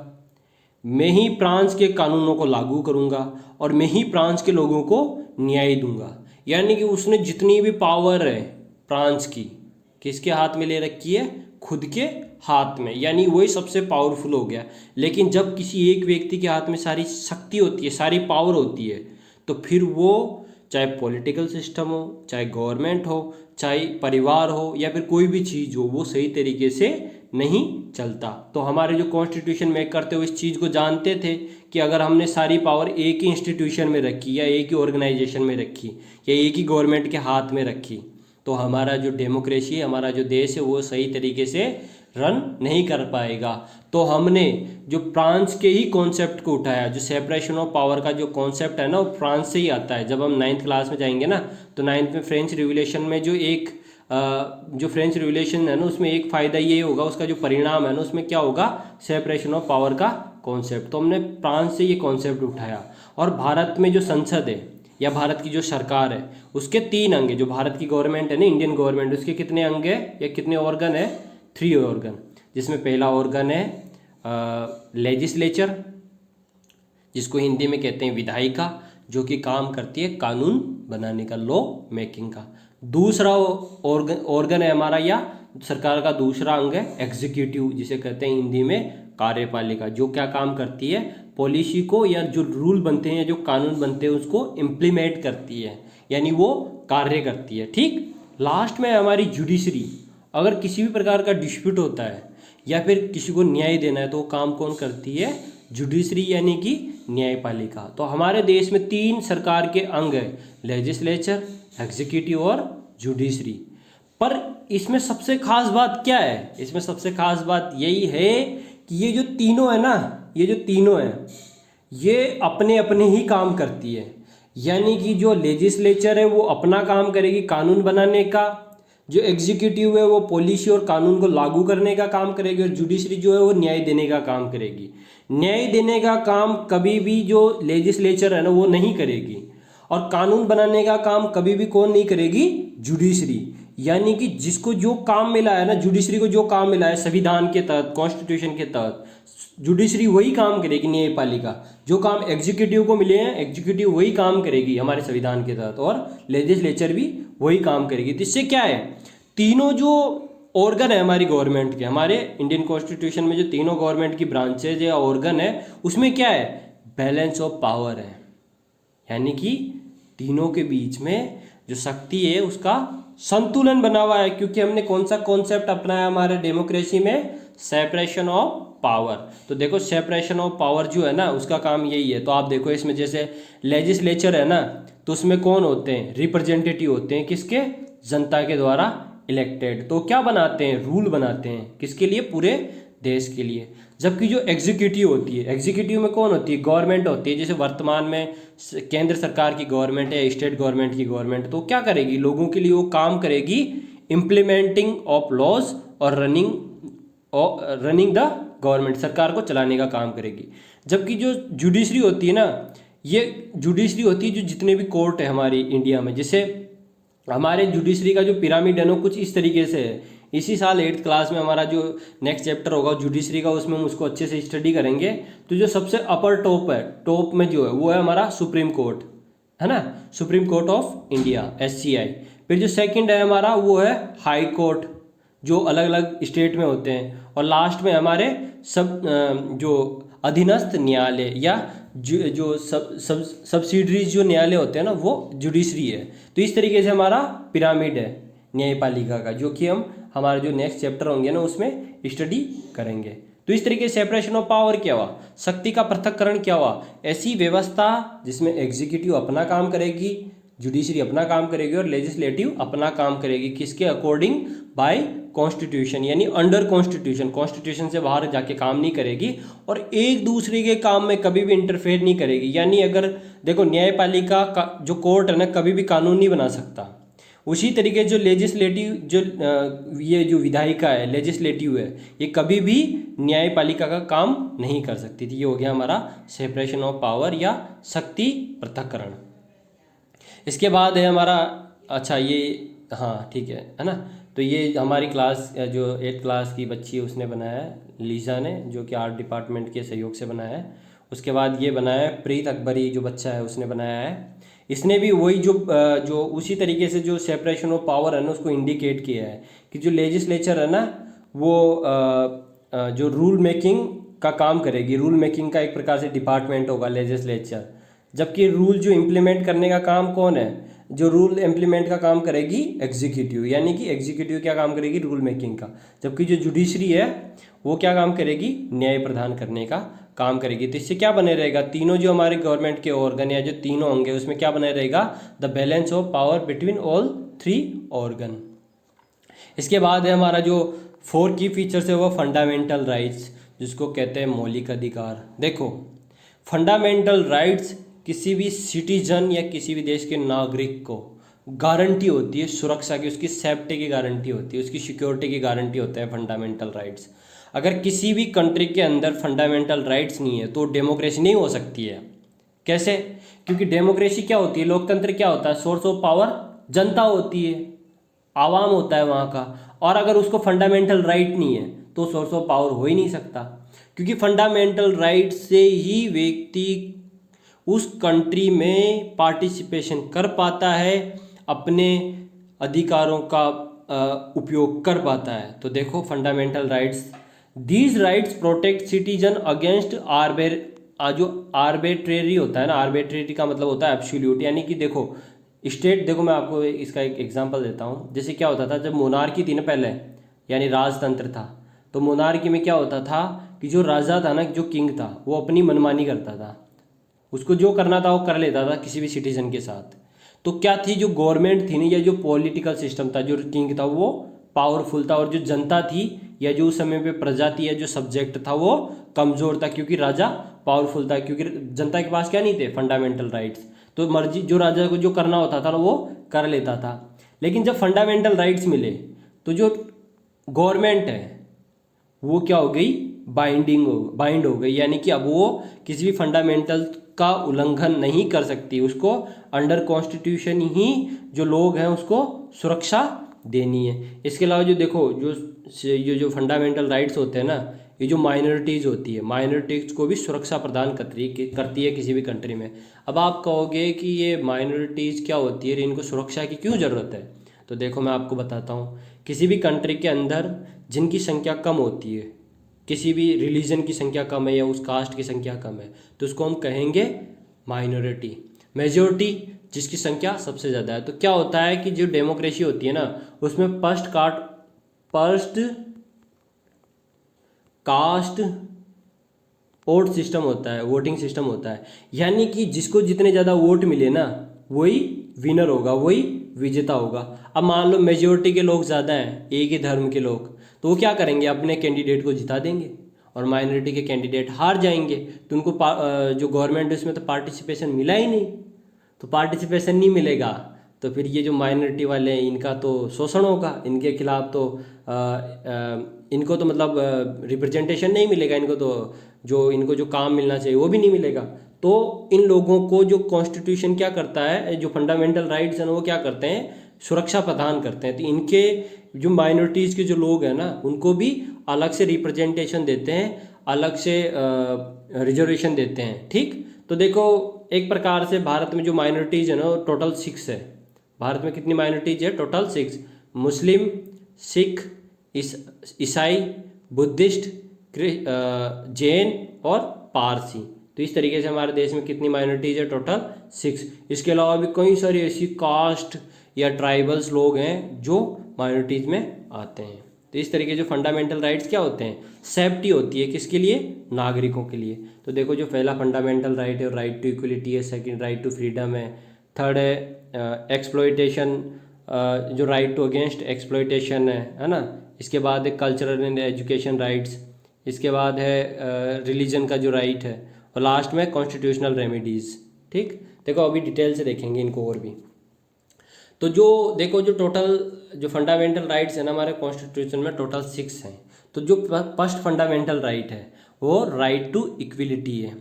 मैं ही फ्रांस के कानूनों को लागू करूंगा और मैं ही फ्रांस के लोगों को न्याय दूंगा। यानी कि उसने जितनी भी पावर है फ्रांस की, किसके हाथ में ले रखी है? खुद के हाथ में, यानी वही सबसे पावरफुल हो गया। लेकिन जब किसी एक व्यक्ति के हाथ में सारी शक्ति होती है, सारी पावर होती है, तो फिर वो चाहे पॉलिटिकल सिस्टम हो, चाहे गवर्नमेंट हो, चाहे परिवार हो या फिर कोई भी चीज़ हो, वो सही तरीके से नहीं चलता। तो हमारे जो कॉन्स्टिट्यूशन मेकर थे वो इस चीज़ को जानते थे कि अगर हमने सारी पावर एक ही इंस्टीट्यूशन में रखी या एक ही ऑर्गेनाइजेशन में रखी या एक ही गवर्नमेंट के हाथ में रखी, तो हमारा जो डेमोक्रेसी है, हमारा जो देश है, वो सही तरीके से रन नहीं कर पाएगा। तो हमने जो फ्रांस के ही कॉन्सेप्ट को उठाया, जो सेपरेशन ऑफ पावर का जो कॉन्सेप्ट है ना, वो फ्रांस से ही आता है। जब हम 9th क्लास में जाएंगे ना, तो 9th में फ्रेंच रिवोल्यूशन में जो फ्रेंच रिवोल्यूशन है ना, उसमें एक फ़ायदा ये होगा, उसका जो परिणाम है ना, उसमें क्या होगा? सेपरेशन ऑफ पावर का कॉन्सेप्ट। तो हमने फ्रांस से ये कॉन्सेप्ट उठाया। और भारत में जो संसद है या भारत की जो सरकार है, उसके 3 अंग है। जो भारत की गवर्नमेंट है ना, इंडियन गवर्नमेंट, उसके कितने अंग है या कितने ऑर्गन है? 3 ऑर्गन, जिसमें पहला ऑर्गन है लेजिस्लेचर, जिसको हिंदी में कहते हैं विधायिका, जो कि काम करती है कानून बनाने का, लॉ मेकिंग का। दूसरा ऑर्गन है हमारा, या सरकार का दूसरा अंग है एग्जीक्यूटिव, जिसे कहते हैं हिंदी में कार्यपालिका, जो क्या काम करती है? पॉलिसी को या जो रूल बनते हैं, जो कानून बनते हैं, उसको इम्प्लीमेंट करती है, यानी वो कार्य करती है। ठीक। लास्ट में हमारी जुडिशरी। अगर किसी भी प्रकार का डिस्प्यूट होता है या फिर किसी को न्याय देना है, तो वो काम कौन करती है? जुडिशरी, यानी कि न्यायपालिका। तो हमारे देश में 3 सरकार के अंग है, लेजिस्लेचर, एग्जीक्यूटिव और जुडिशरी। पर इसमें सबसे खास बात क्या है? इसमें सबसे खास बात यही है कि ये जो तीनों है ना, ये जो तीनों है, ये अपने अपने ही काम करती है। यानी कि जो लेजिस्लेचर है वो अपना काम करेगी कानून बनाने का, जो एग्जीक्यूटिव है वो पॉलिसी और कानून को लागू करने का काम करेगी, और जुडिशरी जो है वो न्याय देने का काम करेगी। न्याय देने का काम कभी भी जो लेजिस्लेचर है ना, वो नहीं करेगी, और कानून बनाने का काम कभी भी कौन नहीं करेगी? जुडिशरी। यानी कि जिसको जो काम मिला है ना, जुडिशरी को जो काम मिला है संविधान के तहत, कॉन्स्टिट्यूशन के तहत, जुडिशरी वही काम करेगी, न्यायपालिका। जो काम एग्जीक्यूटिव को मिले हैं, एग्जीक्यूटिव वही काम करेगी हमारे संविधान के तहत, और लेजिस्लेचर भी वही काम करेगी। तो इससे क्या है? तीनों जो ऑर्गन है हमारी गवर्नमेंट के, हमारे इंडियन कॉन्स्टिट्यूशन में जो तीनों गवर्नमेंट की ब्रांचेज या ऑर्गन है, उसमें क्या है? बैलेंस ऑफ पावर है। यानी कि तीनों के बीच में जो शक्ति है उसका संतुलन बना हुआ है। क्योंकि हमने कौन सा कॉन्सेप्ट अपनाया हमारे डेमोक्रेसी में? Separation of power. तो देखो, सेपरेशन ऑफ पावर जो है ना, उसका काम यही है। तो आप देखो इसमें जैसे लेजिस्लेचर है ना, तो उसमें कौन होते हैं? रिप्रेजेंटेटिव होते हैं, किसके? जनता के द्वारा इलेक्टेड। तो क्या बनाते हैं? रूल बनाते हैं, किसके लिए? पूरे देश के लिए। जबकि जो एग्जीक्यूटिव होती है, एग्जीक्यूटिव में कौन होती है? गवर्नमेंट होती है। जैसे वर्तमान में केंद्र सरकार की गवर्नमेंट है, स्टेट गवर्नमेंट की गवर्नमेंट, तो क्या करेगी? लोगों के लिए वो काम करेगी, इम्प्लीमेंटिंग ऑफ लॉज और रनिंग द गवर्नमेंट, सरकार को चलाने का काम करेगी। जबकि जो जुडिशरी होती है ना, ये जुडिशरी होती है जो जितने भी कोर्ट है हमारी इंडिया में, जैसे हमारे जुडिशरी का जो पिरामिड है ना, कुछ इस तरीके से है। इसी साल 8th क्लास में हमारा जो नेक्स्ट चैप्टर होगा जुडिशरी का, उसमें हम उसको अच्छे से स्टडी करेंगे। तो जो सबसे अपर टॉप है, टॉप में जो है वो है हमारा सुप्रीम कोर्ट, है ना, supreme court of India, SCI। फिर जो सेकंड है हमारा वो है हाई कोर्ट, जो अलग अलग स्टेट में होते हैं। और लास्ट में हमारे जो अधीनस्थ न्यायालय या जो सब्सिडरीज जो न्यायालय होते हैं ना, वो जुडिशरी है। तो इस तरीके से हमारा पिरामिड है न्यायपालिका का, जो कि हम हमारे जो नेक्स्ट चैप्टर होंगे ना उसमें स्टडी करेंगे। तो इस तरीके से सेपरेशन ऑफ पावर क्या हुआ? शक्ति का पृथक्करण क्या हुआ? ऐसी व्यवस्था जिसमें एग्जीक्यूटिव अपना काम करेगी, जुडिशरी अपना काम करेगी और लेजिस्लेटिव अपना काम करेगी, किसके अकॉर्डिंग? बाय कॉन्स्टिट्यूशन, यानी अंडर कॉन्स्टिट्यूशन। कॉन्स्टिट्यूशन से बाहर जाके काम नहीं करेगी और एक दूसरे के काम में कभी भी इंटरफेयर नहीं करेगी। यानी अगर देखो, न्यायपालिका का जो कोर्ट है ना, कभी भी कानून नहीं बना सकता, उसी तरीके जो लेजिस्लेटिव जो ये जो विधायिका है, लेजिस्लेटिव है, ये कभी भी न्यायपालिका का काम नहीं कर सकती थी। ये हो गया हमारा सेपरेशन ऑफ पावर या शक्ति पृथक्करण। इसके बाद है हमारा, अच्छा ये, हाँ ठीक है ना। तो ये हमारी क्लास जो 8th क्लास की बच्ची है उसने बनाया है, लीजा ने, जो कि आर्ट डिपार्टमेंट के सहयोग से बनाया है। उसके बाद ये बनाया है प्रीत अकबरी जो बच्चा है उसने बनाया है। इसने भी वही जो उसी तरीके से जो सेपरेशन ऑफ पावर है ना उसको इंडिकेट किया है कि जो लेजिस्लेचर है ना वो जो रूल मेकिंग का काम करेगी। रूल मेकिंग का एक प्रकार से डिपार्टमेंट होगा लेजिस्लेचर, जबकि रूल जो इम्प्लीमेंट करने का काम कौन है, जो रूल इम्प्लीमेंट का काम करेगी एग्जीक्यूटिव, यानी कि एग्जीक्यूटिव क्या काम करेगी, रूल मेकिंग का। जबकि जो जुडिशरी है वो क्या काम करेगी, न्याय प्रदान करने का काम करेगी। तो इससे क्या बने रहेगा, तीनों जो हमारे गवर्नमेंट के ऑर्गन या जो तीनों होंगे उसमें क्या बने रहेगा, the balance of power between all 3 organ. इसके बाद है हमारा जो 4 की फीचर्स है वो फंडामेंटल राइट्स, जिसको कहते हैं मौलिक अधिकार। देखो, फंडामेंटल राइट्स किसी भी सिटीजन या किसी भी देश के नागरिक को गारंटी होती है सुरक्षा की, उसकी सेफ्टी की गारंटी होती है, उसकी सिक्योरिटी की गारंटी होता है फंडामेंटल राइट्स। अगर किसी भी कंट्री के अंदर फंडामेंटल राइट्स नहीं है तो डेमोक्रेसी नहीं हो सकती है। कैसे? क्योंकि डेमोक्रेसी क्या होती है, लोकतंत्र क्या होता है, सोर्स ऑफ पावर जनता होती है, आवाम होता है वहाँ का। और अगर उसको फंडामेंटल राइट नहीं है तो सोर्स ऑफ पावर हो ही नहीं सकता, क्योंकि फंडामेंटल राइट से ही व्यक्ति उस कंट्री में पार्टिसिपेशन कर पाता है, अपने अधिकारों का उपयोग कर पाता है। तो देखो fundamental rights, these rights protect citizen against जो आर्बिट्रेरी होता है ना, आर्बिट्रेरी का मतलब होता है एब्सोल्यूट, यानी कि देखो स्टेट, देखो मैं आपको इसका एक एग्जांपल देता हूँ। जैसे क्या होता था जब मोनार्की थी ना पहले, यानी राजतंत्र था, तो मोनार्की में क्या होता था कि जो राजा था ना, जो किंग था, वो अपनी मनमानी करता था, उसको जो करना था वो कर लेता था किसी भी सिटीजन के साथ। तो क्या थी, जो गवर्नमेंट थी ना या जो पॉलिटिकल सिस्टम था, जो किंग था वो पावरफुल था, और जो जनता थी या जो उस समय पे प्रजा थी या जो सब्जेक्ट था वो कमज़ोर था, क्योंकि राजा पावरफुल था, क्योंकि जनता के पास क्या नहीं थे, फंडामेंटल राइट्स। तो मर्जी जो राजा को जो करना होता था ना वो कर लेता था। लेकिन जब फंडामेंटल राइट्स मिले तो जो गवर्नमेंट है वो क्या हो गई, बाइंड हो गई, यानी कि अब वो किसी भी फंडामेंटल का उल्लंघन नहीं कर सकती, उसको अंडर कॉन्स्टिट्यूशन ही जो लोग हैं उसको सुरक्षा देनी है। इसके अलावा जो देखो जो फंडामेंटल राइट्स होते हैं ना, ये जो माइनॉरिटीज़ होती है, माइनॉरिटीज़ को भी सुरक्षा प्रदान करती है किसी भी कंट्री में। अब आप कहोगे कि ये माइनॉरिटीज़ क्या होती है, इनको सुरक्षा की क्यों ज़रूरत है? तो देखो मैं आपको बताता हूँ। किसी भी कंट्री के अंदर जिनकी संख्या कम होती है, किसी भी रिलीजन की संख्या कम है या उस कास्ट की संख्या कम है, तो उसको हम कहेंगे माइनॉरिटी। मेजॉरिटी जिसकी संख्या सबसे ज़्यादा है। तो क्या होता है कि जो डेमोक्रेसी होती है ना उसमें फर्स्ट कास्ट वोट सिस्टम होता है, वोटिंग सिस्टम होता है, यानी कि जिसको जितने ज़्यादा वोट मिले ना वही विनर होगा, वही विजेता होगा। अब मान लो मेजोरिटी के लोग ज़्यादा हैं, एक ही धर्म के लोग, तो वो क्या करेंगे, अपने कैंडिडेट को जिता देंगे, और माइनॉरिटी के कैंडिडेट हार जाएंगे। तो उनको जो गवर्नमेंट है उसमें तो पार्टिसिपेशन मिला ही नहीं, तो पार्टिसिपेशन नहीं मिलेगा तो फिर ये जो माइनॉरिटी वाले हैं इनका तो शोषण होगा, इनके खिलाफ तो इनको तो मतलब रिप्रेजेंटेशन नहीं मिलेगा, इनको जो काम मिलना चाहिए वो भी नहीं मिलेगा। तो इन लोगों को जो कॉन्स्टिट्यूशन क्या करता है, जो फंडामेंटल राइट्स हैं वो क्या करते हैं, सुरक्षा प्रदान करते हैं। तो इनके जो माइनॉरिटीज़ के जो लोग हैं ना उनको भी अलग से रिप्रेजेंटेशन देते हैं, अलग से रिजर्वेशन देते हैं। ठीक, तो देखो एक प्रकार से भारत में जो माइनॉरिटीज़ है ना टोटल 6 है। भारत में कितनी माइनॉरिटीज़ है, टोटल 6। मुस्लिम, सिख, ईसाई, बुद्धिस्ट, जैन और पारसी। तो इस तरीके से हमारे देश में कितनी माइनॉरिटीज़ है, टोटल 6। इसके अलावा भी कई सारी ऐसी कास्ट या ट्राइबल्स लोग हैं जो माइनॉरिटीज़ में आते हैं। तो इस तरीके जो फंडामेंटल राइट्स क्या होते हैं, सेफ्टी होती है किसके लिए, नागरिकों के लिए। तो देखो जो पहला फंडामेंटल राइट है राइट टू इक्वलिटी है, सेकंड राइट टू फ्रीडम है, थर्ड है एक्सप्लॉयटेशन, जो राइट टू अगेंस्ट एक्सप्लॉयटेशन है ना। इसके बाद है कल्चरल एंड एजुकेशन राइट्स, इसके बाद है रिलीजन का जो राइट है, और लास्ट में कॉन्स्टिट्यूशनल रेमेडीज़। ठीक, देखो अभी डिटेल से देखेंगे इनको और भी। तो जो देखो, जो टोटल जो फंडामेंटल राइट्स है ना हमारे कॉन्स्टिट्यूशन में, टोटल 6 हैं। तो जो फर्स्ट फंडामेंटल राइट है वो राइट टू इक्विलिटी है।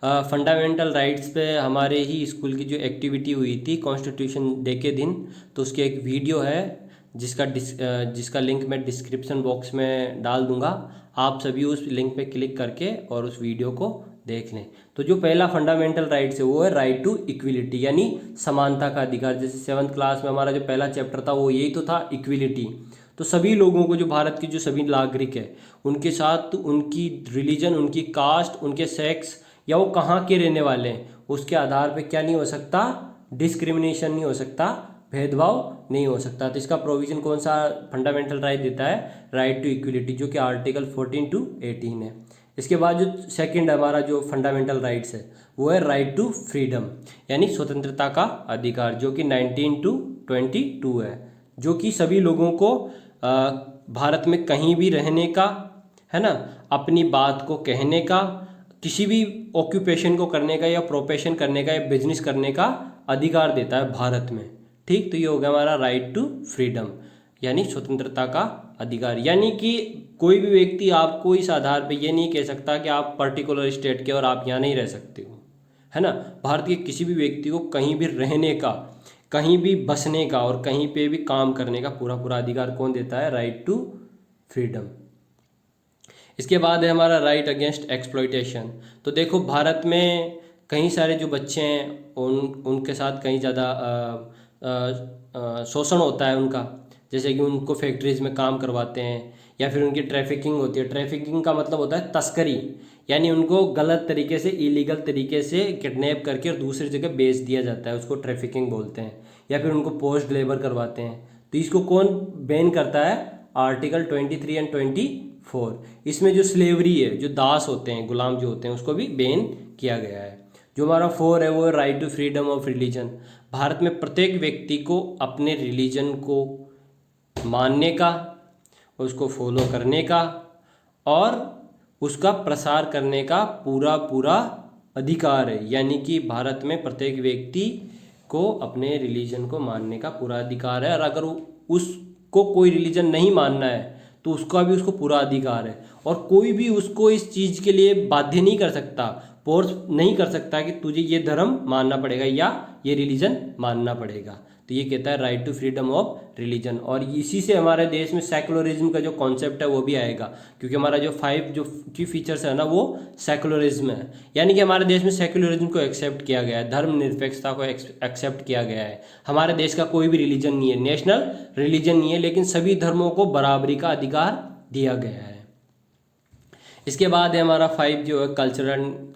फंडामेंटल राइट्स पे हमारे ही स्कूल की जो एक्टिविटी हुई थी कॉन्स्टिट्यूशन डे के दिन, तो उसकी एक वीडियो है जिसका लिंक मैं डिस्क्रिप्शन बॉक्स में डाल दूंगा। आप सभी उस लिंक पे क्लिक करके और उस वीडियो को देख लें। तो जो पहला फंडामेंटल राइट्स है वो है राइट टू इक्विलिटी, यानी समानता का अधिकार। जैसे 7th क्लास में हमारा जो पहला चैप्टर था वो यही तो था, इक्विलिटी। तो सभी लोगों को, जो भारत की जो सभी नागरिक है, उनके साथ उनकी रिलीजन, उनकी कास्ट, उनके सेक्स या वो कहाँ के रहने वाले हैं उसके आधार पे क्या नहीं हो सकता, डिस्क्रिमिनेशन नहीं हो सकता, भेदभाव नहीं हो सकता। तो इसका प्रोविजन कौन सा फंडामेंटल राइट देता है, राइट टू इक्विलिटी, जो कि आर्टिकल 14 to 18 है। इसके बाद जो सेकंड हमारा जो फंडामेंटल राइट्स है वो है राइट टू फ्रीडम, यानी स्वतंत्रता का अधिकार, जो कि 19 to 22 है, जो कि सभी लोगों को भारत में कहीं भी रहने का, है ना, अपनी बात को कहने का, किसी भी ऑक्यूपेशन को करने का या प्रोफेशन करने का या बिजनेस करने का अधिकार देता है भारत में। ठीक, तो ये हो गया हमारा राइट टू फ्रीडम, यानी स्वतंत्रता का अधिकार। यानी कि कोई भी व्यक्ति आपको इस आधार पे ये नहीं कह सकता कि आप पर्टिकुलर स्टेट के और आप यहाँ नहीं रह सकते हो, है ना। भारत के किसी भी व्यक्ति को कहीं भी रहने का, कहीं भी बसने का और कहीं पे भी काम करने का पूरा पूरा अधिकार कौन देता है, राइट टू फ्रीडम। इसके बाद है हमारा राइट अगेंस्ट एक्सप्लॉयटेशन। तो देखो, भारत में कई सारे जो बच्चे हैं उनके साथ कहीं ज़्यादा शोषण होता है उनका। जैसे कि उनको फैक्ट्रीज में काम करवाते हैं या फिर उनकी ट्रैफिकिंग होती है। ट्रैफिकिंग का मतलब होता है तस्करी, यानी उनको गलत तरीके से, इलीगल तरीके से किडनैप करके और दूसरी जगह बेच दिया जाता है, उसको ट्रैफिकिंग बोलते हैं। या फिर उनको पोस्ट लेबर करवाते हैं। तो इसको कौन बैन करता है, आर्टिकल 23 and 24। इसमें जो स्लेवरी है, जो दास होते हैं, गुलाम जो होते हैं, उसको भी बैन किया गया है। जो हमारा 4 है वो है right to freedom of religion. Bharat में प्रत्येक व्यक्ति को अपने रिलीजन को मानने का, उसको फॉलो करने का और उसका प्रसार करने का पूरा पूरा अधिकार है। यानी कि भारत में प्रत्येक व्यक्ति को अपने रिलीजन को मानने का पूरा अधिकार है, और अगर उसको कोई रिलीजन नहीं मानना है तो उसका भी उसको पूरा अधिकार है। और कोई भी उसको इस चीज़ के लिए बाध्य नहीं कर सकता, फोर्स नहीं कर सकता कि तुझे ये धर्म मानना पड़ेगा या ये रिलीजन मानना पड़ेगा। तो ये कहता है right to freedom of religion. और इसी से हमारे देश में सेकुलरिज्म का जो कॉन्सेप्ट है वो भी आएगा, क्योंकि हमारा जो 5 जो की फीचर्स है ना वो सेकुलरिज्म है। यानी कि हमारे देश में सेकुलरिज्म को एक्सेप्ट किया गया है, धर्मनिरपेक्षता को एक्सेप्ट किया गया है। हमारे देश का कोई भी रिलीजन नहीं है, नेशनल रिलीजन नहीं है, लेकिन सभी धर्मों को बराबरी का अधिकार दिया गया है। इसके बाद है हमारा 5 जो है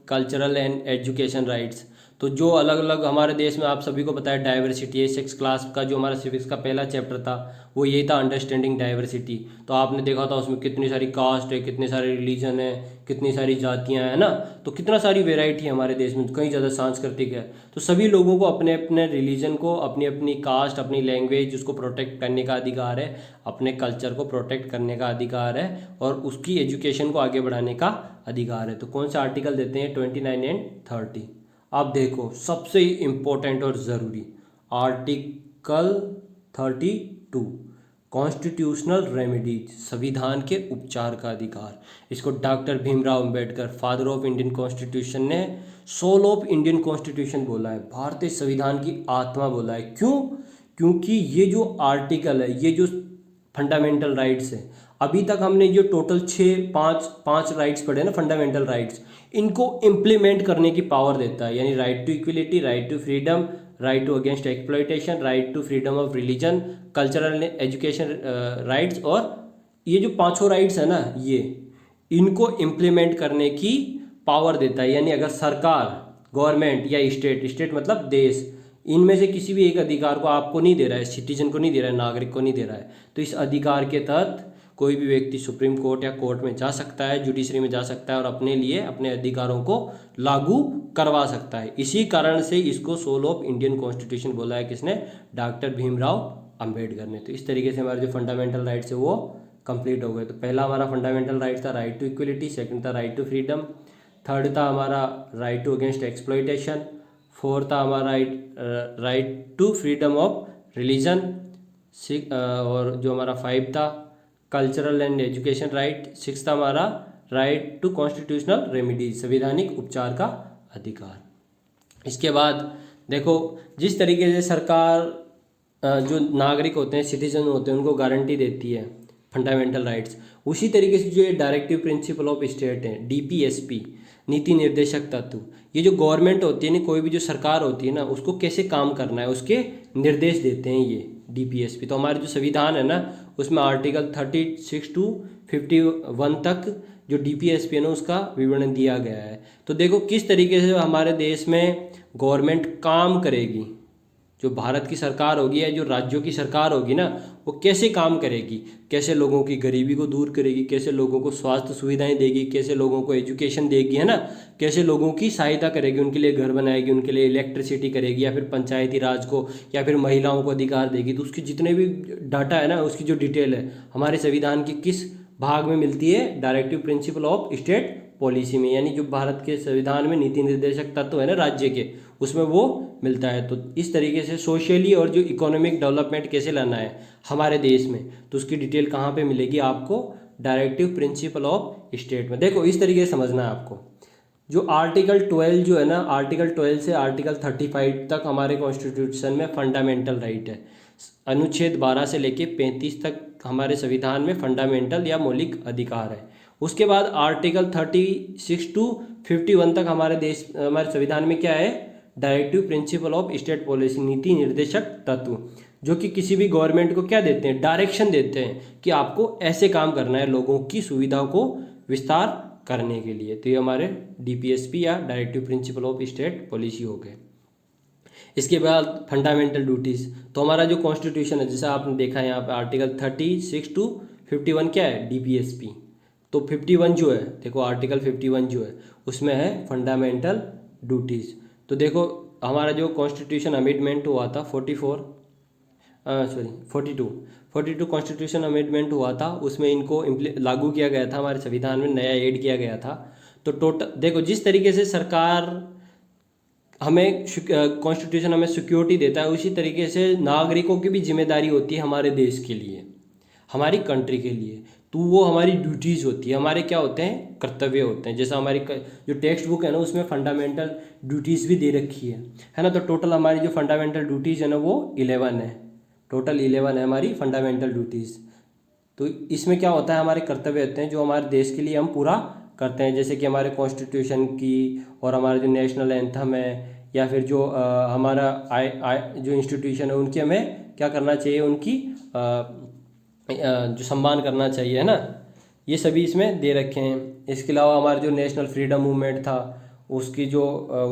कल्चरल एंड एजुकेशन राइट्स। तो जो अलग अलग हमारे देश में, आप सभी को पता है डाइवर्सिटी है। 6 क्लास का जो हमारा सिविक्स का पहला चैप्टर था वो यही था, अंडरस्टैंडिंग डाइवर्सिटी। तो आपने देखा था उसमें कितनी सारी कास्ट है, कितने सारे रिलीजन है, कितनी सारी जातियां हैं ना। तो कितना सारी वेराइटी है हमारे देश में, कई ज़्यादा सांस्कृतिक है। तो सभी लोगों को अपने अपने रिलीजन को, अपनी अपनी कास्ट, अपनी लैंग्वेज, उसको प्रोटेक्ट करने का अधिकार है, अपने कल्चर को प्रोटेक्ट करने का अधिकार है और उसकी एजुकेशन को आगे बढ़ाने का अधिकार है। तो कौन सा आर्टिकल देते हैं, 29 and 30। आप देखो, सबसे इम्पोर्टेंट और ज़रूरी आर्टिकल 32, कॉन्स्टिट्यूशनल रेमेडीज, संविधान के उपचार का अधिकार। इसको doctor Bhimrao Ambedkar, father of Indian constitution, ने सोल ऑफ इंडियन कॉन्स्टिट्यूशन बोला है, भारतीय संविधान की आत्मा बोला है। क्यों? क्योंकि ये जो आर्टिकल है, ये जो फंडामेंटल राइट्स है, अभी तक हमने जो टोटल 5 राइट्स पढ़े ना, फंडामेंटल राइट्स, इनको इम्प्लीमेंट करने की पावर देता है। यानी right to equality, right to freedom, right to against exploitation, right to freedom of religion, cultural education rights, और ये जो 5 राइट्स है ना, ये इनको इम्प्लीमेंट करने की पावर देता है। यानी अगर सरकार, गवर्नमेंट या स्टेट मतलब देश, इनमें से किसी भी एक अधिकार को आपको नहीं दे रहा है, सिटीजन को नहीं दे रहा है, नागरिक को नहीं दे रहा है, तो इस अधिकार के तहत कोई भी व्यक्ति सुप्रीम कोर्ट या कोर्ट में जा सकता है, जुडिशरी में जा सकता है और अपने लिए अपने अधिकारों को लागू करवा सकता है। इसी कारण से इसको सोल ऑफ इंडियन कॉन्स्टिट्यूशन बोला है, किसने, डॉक्टर भीमराव अंबेडकर ने। तो इस तरीके से हमारे जो फंडामेंटल राइट्स है वो कंप्लीट हो गए। तो पहला हमारा फंडामेंटल राइट था राइट टू इक्वलिटी, सेकंड था राइट टू फ्रीडम, थर्ड था हमारा right to against exploitation, fourth था हमारा right to freedom of religion, और जो हमारा 5 था कल्चरल एंड एजुकेशन राइट, 6 था हमारा राइट टू कॉन्स्टिट्यूशनल रेमिडीज, संवैधानिक उपचार का अधिकार। इसके बाद देखो जिस तरीके से सरकार जो नागरिक होते हैं, सिटीजन होते हैं, उनको गारंटी देती है फंडामेंटल राइट्स, उसी तरीके से जो ये डायरेक्टिव प्रिंसिपल ऑफ स्टेट है डीपीएसपी, नीति निर्देशक तत्व, ये जो गवर्नमेंट होती है ना, कोई भी जो सरकार होती है ना, उसको कैसे काम करना है उसके निर्देश देते हैं ये डीपीएसपी। तो हमारे जो संविधान है ना, उसमें आर्टिकल 36 टू 51 तक जो डीपीएसपी है ना, उसका विवरण दिया गया है। तो देखो किस तरीके से हमारे देश में गवर्नमेंट काम करेगी, जो भारत की सरकार होगी या जो राज्यों की सरकार होगी ना, वो कैसे काम करेगी, कैसे लोगों की गरीबी को दूर करेगी, कैसे लोगों को स्वास्थ्य सुविधाएं देगी, कैसे लोगों को एजुकेशन देगी, है ना, कैसे लोगों की सहायता करेगी, उनके लिए घर बनाएगी, उनके लिए इलेक्ट्रिसिटी करेगी, या फिर पंचायती राज को, या फिर महिलाओं को अधिकार देगी। तो उसकी जितने भी डाटा है ना, उसकी जो डिटेल है हमारे संविधान की किस भाग में मिलती है, directive principle of state policy में, यानी जो भारत के संविधान में नीति निर्देशक तत्व है ना राज्य के, उसमें वो मिलता है। तो इस तरीके से सोशली और जो इकोनॉमिक डेवलपमेंट कैसे लाना है हमारे देश में, तो उसकी डिटेल कहाँ पे मिलेगी आपको, डायरेक्टिव प्रिंसिपल ऑफ स्टेट में। देखो इस तरीके से समझना है आपको, जो आर्टिकल 12 जो है ना, आर्टिकल 12 से आर्टिकल 35 तक हमारे कॉन्स्टिट्यूशन में फंडामेंटल राइट है। अनुच्छेद 12 से लेके 35 तक हमारे संविधान में फंडामेंटल या मौलिक अधिकार है। उसके बाद आर्टिकल 36 टू 51 तक हमारे संविधान में क्या है, directive principle of state policy, नीति निर्देशक तत्व, जो कि किसी भी गवर्नमेंट को क्या देते हैं, डायरेक्शन देते हैं कि आपको ऐसे काम करना है लोगों की सुविधा को विस्तार करने के लिए। तो ये हमारे डीपीएसपी या directive principle of state policy हो गए। इसके बाद फंडामेंटल ड्यूटीज़, तो हमारा जो कॉन्स्टिट्यूशन है, जैसे आपने देखा है यहाँ पे आर्टिकल 36 टू 51 क्या है, डीपीएसपी। तो 51 जो है, देखो आर्टिकल 51 जो है उसमें है फंडामेंटल ड्यूटीज़। तो देखो हमारा जो कॉन्स्टिट्यूशन अमेंडमेंट हुआ था 42 कॉन्स्टिट्यूशन अमेंडमेंट हुआ था, उसमें इनको लागू किया गया था, हमारे संविधान में नया ऐड किया गया था। तो टोटल देखो जिस तरीके से सरकार हमें कॉन्स्टिट्यूशन हमें सिक्योरिटी देता है, उसी तरीके से नागरिकों की भी जिम्मेदारी होती है हमारे देश के लिए, हमारी कंट्री के लिए। तो वो हमारी ड्यूटीज़ होती है, हमारे क्या होते हैं, कर्तव्य होते हैं। जैसा हमारी जो टेक्स्ट बुक है ना, उसमें फंडामेंटल ड्यूटीज़ भी दे रखी है ना। तो टोटल हमारी जो फंडामेंटल ड्यूटीज़ है ना, वो 11 है, टोटल 11 है हमारी फंडामेंटल ड्यूटीज़। तो इसमें क्या होता है, हमारे कर्तव्य होते हैं जो हमारे देश के लिए हम पूरा करते हैं, जैसे कि हमारे कॉन्स्टिट्यूशन की, और हमारे जो नेशनल एंथम है, या फिर जो हमारा जो इंस्टीट्यूशन है उनकी हमें क्या करना चाहिए, उनकी जो सम्मान करना चाहिए, है ना, ये सभी इसमें दे रखे हैं। इसके अलावा हमारा जो नेशनल फ्रीडम मूवमेंट था, उसकी जो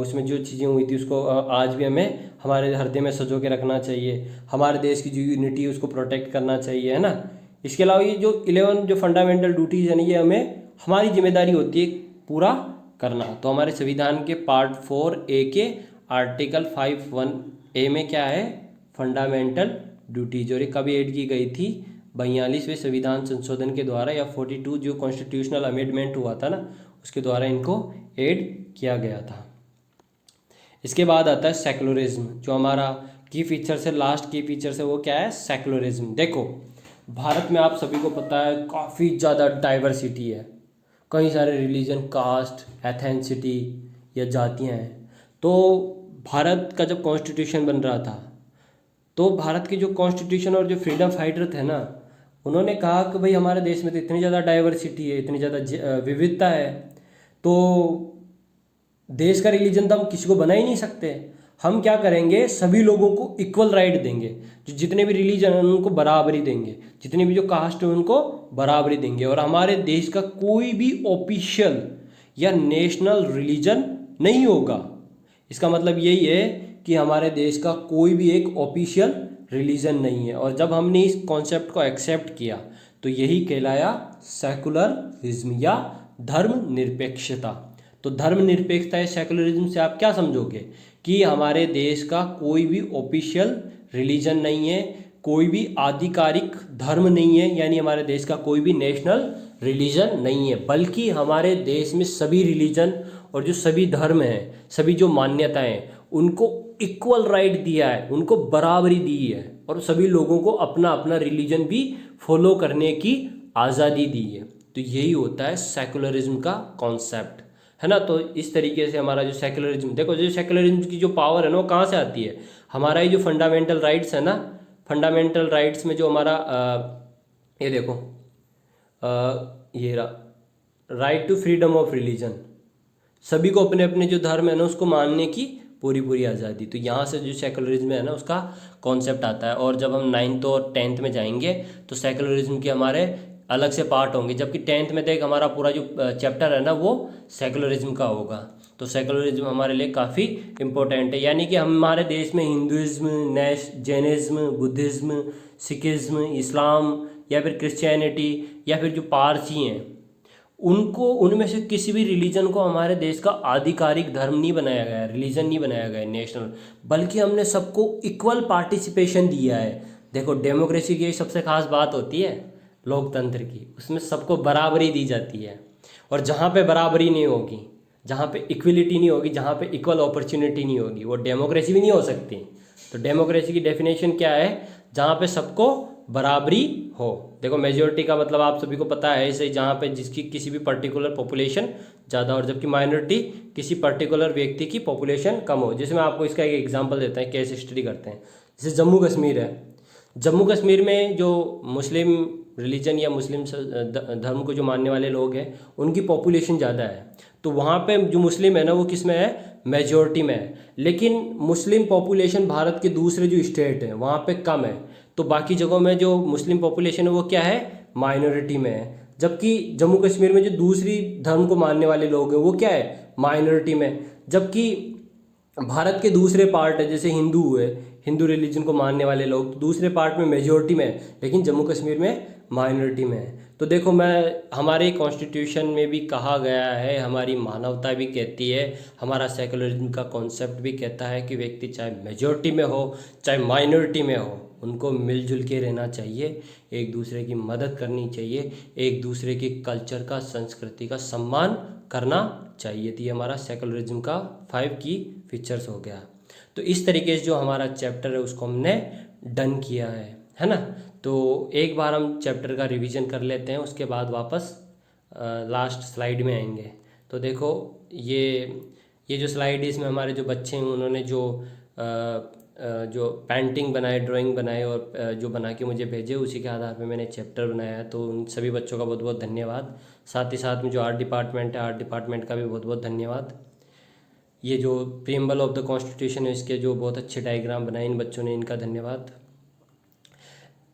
उसमें जो चीज़ें हुई थी, उसको आज भी हमें हमारे हृदय में सजो के रखना चाहिए। हमारे देश की जो यूनिटी है उसको प्रोटेक्ट करना चाहिए, है ना। इसके अलावा ये जो 11 जो फंडामेंटल ड्यूटीज़ है ना, ये हमें हमारी जिम्मेदारी होती है पूरा करना। तो हमारे संविधान के पार्ट 4A के आर्टिकल 51A में क्या है, फंडामेंटल ड्यूटीज, और ये कभी ऐड की गई थी 42वें संविधान संशोधन के द्वारा, या 42 जो कॉन्स्टिट्यूशनल अमेंडमेंट हुआ था ना, उसके द्वारा इनको ऐड किया गया था। इसके बाद आता है सेकुलरिज्म, जो हमारा की फीचर से लास्ट की फीचर से वो क्या है, सेकुलरिज्म। देखो भारत में आप सभी को पता है काफ़ी ज़्यादा डाइवर्सिटी है, कई सारे रिलीजन, कास्ट, एथेंसिटी या जातियाँ हैं। तो भारत का जब कॉन्स्टिट्यूशन बन रहा था, तो भारत के जो कॉन्स्टिट्यूशन और जो फ्रीडम फाइटर थे ना, उन्होंने कहा कि भाई हमारे देश में तो इतनी ज़्यादा डाइवर्सिटी है, इतनी ज़्यादा विविधता है, तो देश का रिलीजन तो हम किसी को बना ही नहीं सकते। हम क्या करेंगे, सभी लोगों को इक्वल राइट देंगे, जो जितने भी रिलीजन हैं उनको बराबरी देंगे, जितने भी जो कास्ट है उनको बराबरी देंगे, और हमारे देश का कोई भी ऑफिशियल या नेशनल रिलीजन नहीं होगा। इसका मतलब यही है कि हमारे देश का कोई भी एक ऑफिशियल रिलीजन नहीं है। और जब हमने इस कॉन्सेप्ट को एक्सेप्ट किया, तो यही कहलाया सेकुलरिज्म या धर्मनिरपेक्षता। तो धर्मनिरपेक्षता या सेकुलरिज्म से आप क्या समझोगे, कि हमारे देश का कोई भी ऑफिशियल रिलीजन नहीं है, कोई भी आधिकारिक धर्म नहीं है, यानी हमारे देश का कोई भी नेशनल रिलीजन नहीं है, बल्कि हमारे देश में सभी रिलीजन और जो सभी धर्म हैं, सभी जो मान्यताएं, उनको इक्वल राइट दिया है, उनको बराबरी दी है, और सभी लोगों को अपना अपना रिलीजन भी फॉलो करने की आज़ादी दी है। तो यही होता है सेकुलरिज्म का कॉन्सेप्ट, है ना। तो इस तरीके से हमारा जो सेकुलरिज्म, देखो जो सेकुलरिज्म की जो पावर है ना वो कहाँ से आती है, हमारा ये जो फंडामेंटल राइट्स है ना, फंडामेंटल राइट्स में जो हमारा ये देखो ये right to freedom of religion, सभी को अपने अपने जो धर्म है ना उसको मानने की पूरी पूरी आज़ादी। तो यहाँ से जो सेकुलरिज्म है ना उसका कॉन्सेप्ट आता है। और जब हम 9th और 10th में जाएंगे तो सेकुलरिज्म के हमारे अलग से पार्ट होंगे, जबकि 10th में देख हमारा पूरा जो चैप्टर है ना वो सेकुलरिज्म का होगा। तो सेकुलरिज्म हमारे लिए काफ़ी इम्पोर्टेंट है, यानी कि हमारे देश में हिंदुज़्म, जैनिज़्म, बुद्धिज़्म, सिखिज़्म, इस्लाम या फिर क्रिश्चियनिटी या फिर जो पारसी हैं, उनको उनमें से किसी भी रिलीजन को हमारे देश का आधिकारिक धर्म नहीं बनाया गया है, रिलीजन नहीं बनाया गया है नेशनल, बल्कि हमने सबको इक्वल पार्टिसिपेशन दिया है। देखो डेमोक्रेसी की सबसे खास बात होती है लोकतंत्र की, उसमें सबको बराबरी दी जाती है। और जहाँ पे बराबरी नहीं होगी, जहाँ पे इक्वलिटी नहीं होगी, जहाँ पे इक्वल अपॉर्चुनिटी नहीं होगी, वो डेमोक्रेसी भी नहीं हो सकती। तो डेमोक्रेसी की डेफिनेशन क्या है, जहाँ पे सबको बराबरी हो। देखो मेजोरिटी का मतलब आप सभी को पता है, इसे जहाँ पे जिसकी किसी भी पर्टिकुलर पॉपुलेशन ज़्यादा और जबकि माइनॉरिटी किसी पर्टिकुलर व्यक्ति की पॉपुलेशन कम हो। जैसे मैं आपको इसका एक एग्जांपल देता हूँ, केस स्टडी करते हैं। जैसे जम्मू कश्मीर है, जम्मू कश्मीर में जो मुस्लिम रिलीजन या मुस्लिम धर्म को जो मानने वाले लोग हैं उनकी पॉपुलेशन ज़्यादा है, तो वहाँ पे जो मुस्लिम है ना वो किस में है, मेजॉरिटी में है। लेकिन मुस्लिम पॉपुलेशन भारत के दूसरे जो स्टेट हैं वहाँ पे कम है, तो बाकी जगहों में जो मुस्लिम पॉपुलेशन है वो क्या है, माइनॉरिटी में है। जबकि जम्मू कश्मीर में जो दूसरी धर्म को मानने वाले लोग हैं वो क्या है, माइनॉरिटी में। जबकि भारत के दूसरे पार्ट है, जैसे हिंदू हुए, हिंदू रिलीजन को मानने वाले लोग दूसरे पार्ट में मेजोरिटी में है, लेकिन जम्मू कश्मीर में माइनॉरिटी में है। तो देखो हमारे कॉन्स्टिट्यूशन में भी कहा गया है, हमारी मानवता भी कहती है, हमारा सेकुलरिज्म का कॉन्सेप्ट भी कहता है कि व्यक्ति चाहे मेजोरिटी में हो चाहे माइनॉरिटी में हो, उनको मिलजुल के रहना चाहिए, एक दूसरे की मदद करनी चाहिए, एक दूसरे की कल्चर का, संस्कृति का सम्मान करना चाहिए। तो ये हमारा सेकुलरिज्म का 5 की फीचर्स हो गया। तो इस तरीके से जो हमारा चैप्टर है उसको हमने डन किया है ना। तो एक बार हम चैप्टर का रिवीजन कर लेते हैं, उसके बाद वापस लास्ट स्लाइड में आएंगे। तो देखो ये जो स्लाइड है इसमें हमारे जो बच्चे हैं उन्होंने जो पेंटिंग बनाए, ड्राइंग बनाए और जो बना के मुझे भेजे, उसी के आधार पे मैंने चैप्टर बनाया है। तो उन सभी बच्चों का बहुत बहुत धन्यवाद। साथ ही साथ में जो आर्ट डिपार्टमेंट है, आर्ट डिपार्टमेंट का भी बहुत बहुत धन्यवाद। ये जो प्रीएम्बल ऑफ द कॉन्स्टिट्यूशन है इसके जो बहुत अच्छे डायग्राम बनाए इन बच्चों ने, इनका धन्यवाद।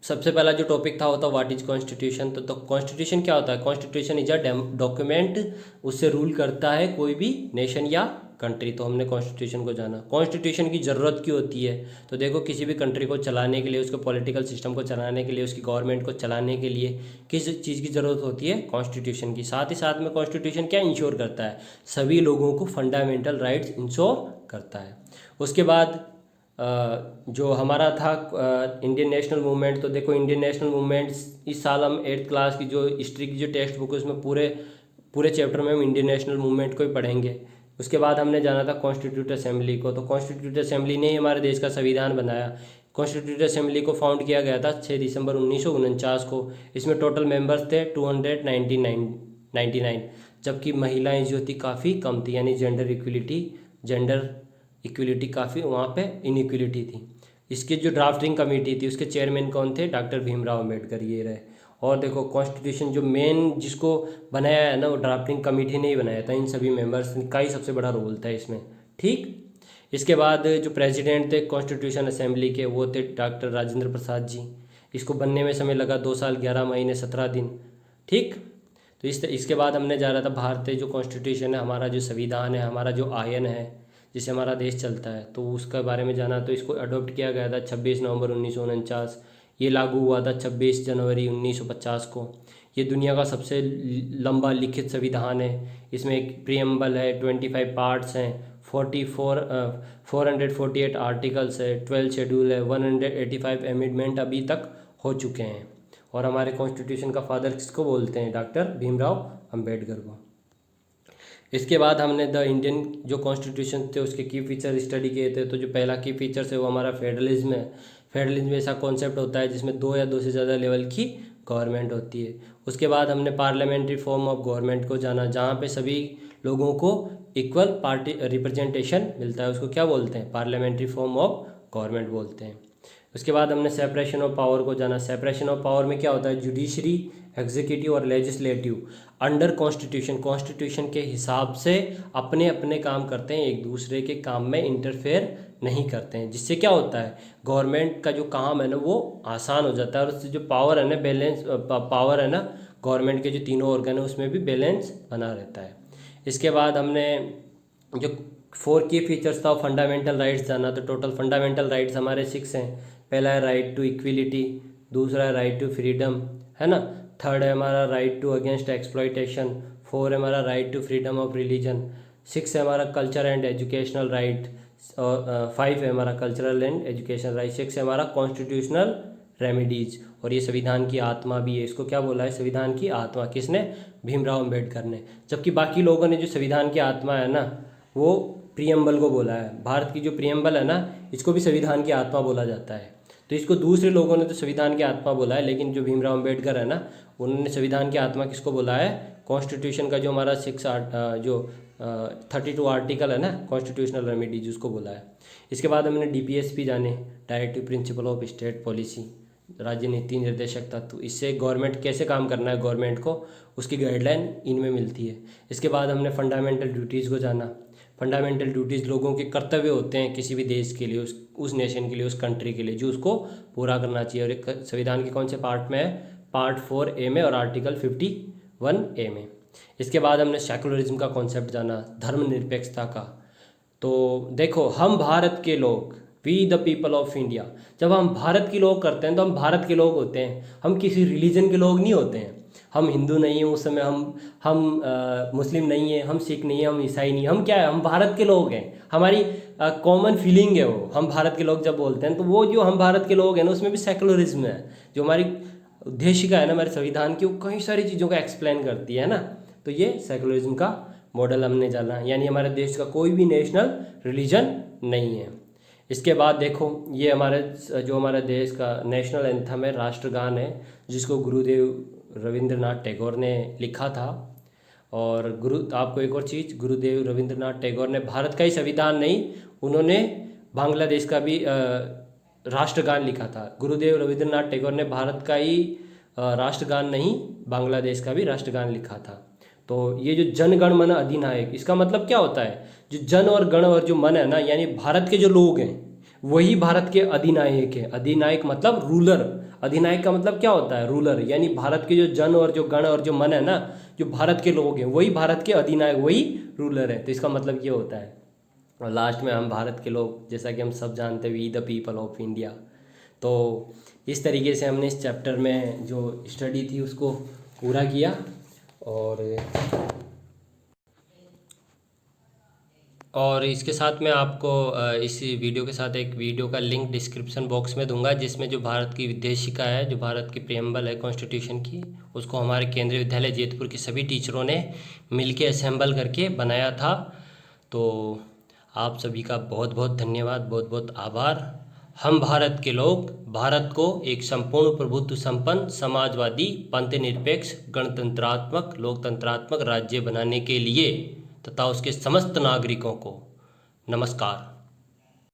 सबसे पहला जो टॉपिक था वो था व्हाट इज कॉन्स्टिट्यूशन। तो कॉन्स्टिट्यूशन क्या होता है, कॉन्स्टिट्यूशन इज अ डॉक्यूमेंट, उससे रूल करता है कोई भी नेशन या कंट्री। तो हमने कॉन्स्टिट्यूशन को जाना, कॉन्स्टिट्यूशन की ज़रूरत क्यों होती है। तो देखो किसी भी कंट्री को चलाने के लिए, उसके पॉलिटिकल सिस्टम को चलाने के लिए, उसकी गवर्नमेंट को चलाने के लिए किस चीज़ की ज़रूरत होती है, कॉन्स्टिट्यूशन की। साथ ही साथ में कॉन्स्टिट्यूशन क्या इंश्योर करता है, सभी लोगों को फंडामेंटल राइट्स इंश्योर करता है। उसके बाद जो हमारा था इंडियन नेशनल मूवमेंट। तो देखो इंडियन नेशनल मूवमेंट्स इस साल हम 8th क्लास की जो हिस्ट्री की जो टेक्स्ट बुक है उसमें पूरे चैप्टर में हम इंडियन नेशनल मूवमेंट को ही पढ़ेंगे। उसके बाद हमने जाना था कॉन्स्टिट्यूट असेंबली को। तो कॉन्स्टिट्यूट असेंबली ने ही हमारे देश का संविधान बनाया। कॉन्स्टिट्यूट असेंबली को फाउंड किया गया था 6 दिसंबर 1949 को। इसमें टोटल मेंबर्स थे 299, जबकि महिलाएं जो थी काफ़ी कम थी, यानी जेंडर इक्वलिटी काफ़ी वहाँ पे इनइक्वलिटी थी। इसकी जो ड्राफ्टिंग कमेटी थी उसके चेयरमैन कौन थे, डॉक्टर भीमराव अम्बेडकर ये रहे। और देखो कॉन्स्टिट्यूशन जो मेन जिसको बनाया है ना वो ड्राफ्टिंग कमेटी ने ही बनाया था, इन सभी मेंबर्स का ही सबसे बड़ा रोल था इसमें, ठीक। इसके बाद जो प्रेसिडेंट थे कॉन्स्टिट्यूशन असेंबली के वो थे डॉक्टर राजेंद्र प्रसाद जी। इसको बनने में समय लगा 2 साल 11 महीने 17 दिन, ठीक। तो इसके बाद हमने जाना था भारतीय जो कॉन्स्टिट्यूशन है, हमारा जो संविधान है, हमारा जो आयन है जिससे हमारा देश चलता है, तो उसके बारे में जाना। तो इसको अडॉप्ट किया गया था 26 नवंबर 1949। ये लागू हुआ था 26 जनवरी 1950 को। ये दुनिया का सबसे लंबा लिखित संविधान है। इसमें एक प्रीएम्बल है, 25 पार्ट्स हैं, 448 आर्टिकल्स है, 12 शेड्यूल है, 185 अमेंडमेंट अभी तक हो चुके हैं। और हमारे कॉन्स्टिट्यूशन का फादर किसको बोलते हैं, डॉक्टर भीमराव अम्बेडकर को। इसके बाद हमने द इंडियन जो कॉन्स्टिट्यूशन थे उसके की फीचर स्टडी किए थे। तो जो पहला की फीचर्स है वो हमारा फेडरलिज्म है। फेडरलिज्म ऐसा कॉन्सेप्ट होता है जिसमें दो या दो से ज़्यादा लेवल की गवर्नमेंट होती है। उसके बाद हमने पार्लियामेंट्री फॉर्म ऑफ गवर्नमेंट को जाना, जहाँ पे सभी लोगों को इक्वल पार्टी रिप्रेजेंटेशन मिलता है, उसको क्या बोलते हैं, पार्लियामेंट्री फॉर्म ऑफ गवर्नमेंट बोलते हैं। उसके बाद हमने सेपरेशन ऑफ पावर को जाना। सेपरेशन ऑफ पावर में क्या होता है, जुडिशरी, एग्जीक्यूटिव और लेजिस्लेटिव अंडर कॉन्स्टिट्यूशन, कॉन्स्टिट्यूशन के हिसाब से अपने अपने काम करते हैं, एक दूसरे के काम में इंटरफेयर नहीं करते हैं, जिससे क्या होता है गवर्नमेंट का जो काम है ना वो आसान हो जाता है, और उससे जो पावर है ना बैलेंस पावर है ना गवर्नमेंट के जो तीनों ऑर्गन है उसमें भी बैलेंस बना रहता है। इसके बाद हमने जो 4 की फीचर्स था फंडामेंटल राइट्स जाना। तो टोटल फंडामेंटल राइट्स हमारे 6 हैं। पहला है राइट टू इक्विलिटी, दूसरा है राइट टू फ्रीडम, है ना, थर्ड है हमारा राइट टू अगेंस्ट एक्सप्लॉइटेशन, 4 है हमारा right to freedom of religion, 6 है हमारा कल्चर एंड एजुकेशनल राइट, और 5 है हमारा कल्चरल एंड एजुकेशनल राइट, 6 है हमारा कॉन्स्टिट्यूशनल रेमेडीज। और ये संविधान की आत्मा भी है। इसको क्या बोला है, संविधान की आत्मा, किसने, भीमराव अम्बेडकर ने। जबकि बाकी लोगों ने जो संविधान की आत्मा है ना वो प्रियम्बल को बोला है। भारत की जो प्रियम्बल है ना इसको भी संविधान की आत्मा बोला जाता है। तो इसको दूसरे लोगों ने तो संविधान की आत्मा बोला है, लेकिन जो भीमराव अम्बेडकर है ना उन्होंने संविधान की आत्मा किसको बोला है, कॉन्स्टिट्यूशन का जो हमारा 32 आर्टिकल है ना कॉन्स्टिट्यूशनल रेमेडीज उसको बोला है। इसके बाद हमने DPSP जाने, directive principle of state policy, राजनीति निर्देशक तत्व, इससे गवर्नमेंट कैसे काम करना है गवर्नमेंट को उसकी गाइडलाइन इनमें मिलती है। इसके बाद हमने फंडामेंटल ड्यूटीज़ को जाना। फंडामेंटल ड्यूटीज़ लोगों के कर्तव्य होते हैं किसी भी देश के लिए, उस नेशन के लिए, उस कंट्री के लिए, जो उसको पूरा करना चाहिए। और एक संविधान के कौन से पार्ट में है, पार्ट 4A में और आर्टिकल 51A में। इसके बाद हमने सेकुलरिज्म का कॉन्सेप्ट जाना, धर्मनिरपेक्षता का। तो देखो हम भारत के लोग, we the people of India, जब हम भारत के लोग करते हैं तो हम भारत के लोग होते हैं, हम किसी रिलीजन के लोग नहीं होते हैं। हम हिंदू नहीं हैं उस समय, हम मुस्लिम नहीं हैं, हम सिख नहीं हैं, हम ईसाई नहीं, हम क्या है, हम भारत के लोग हैं। हमारी कॉमन फीलिंग है वो, हम भारत के लोग जब बोलते हैं तो वो जो हम भारत के लोग हैं ना उसमें भी सेकुलरिज्म है। जो हमारी उद्देशिका है ना हमारे संविधान की, वो कई सारी चीज़ों का एक्सप्लेन करती है ना। तो ये सेकुलरिज्म का मॉडल हमने जाना, यानी हमारे देश का कोई भी नेशनल रिलीजन नहीं है। इसके बाद देखो ये हमारे देश का नेशनल एंथम है, राष्ट्रगान है, जिसको गुरुदेव रविंद्रनाथ टैगोर ने लिखा था। और आपको एक और चीज़, गुरुदेव रविंद्रनाथ टैगोर ने भारत का ही संविधान नहीं, उन्होंने बांग्लादेश का भी राष्ट्रगान लिखा था। गुरुदेव रविंद्रनाथ टैगोर ने भारत का ही राष्ट्रगान नहीं, बांग्लादेश का भी राष्ट्रगान लिखा था। तो ये जो जन गण मन अधिनायक, इसका मतलब क्या होता है, जो जन और गण और जो मन है ना, यानी भारत के जो लोग हैं वही भारत के अधिनायक है। अधिनायक मतलब रूलर, अधिनायक का मतलब क्या होता है, रूलर। यानी भारत के जो जन और जो गण और जो मन है ना, जो भारत के लोग हैं वही भारत के अधिनायक, वही रूलर है। तो इसका मतलब ये होता है। और लास्ट में हम भारत के लोग, जैसा कि हम सब जानते हैं, we the people of India. तो इस तरीके से हमने इस चैप्टर में जो स्टडी थी उसको पूरा किया। और इसके साथ मैं आपको इस वीडियो के साथ एक वीडियो का लिंक डिस्क्रिप्शन बॉक्स में दूंगा, जिसमें जो भारत की विदेशिका है, जो भारत की प्रेम्बल है कॉन्स्टिट्यूशन की, उसको हमारे केंद्रीय विद्यालय जैतपुर के सभी टीचरों ने मिलके असेंबल करके बनाया था। तो आप सभी का बहुत बहुत धन्यवाद, बहुत बहुत आभार। हम भारत के लोग भारत को एक संपूर्ण प्रभुत्व संपन्न समाजवादी पंथनिरपेक्ष गणतंत्रात्मक लोकतंत्रात्मक राज्य बनाने के लिए तथा उसके समस्त नागरिकों को नमस्कार।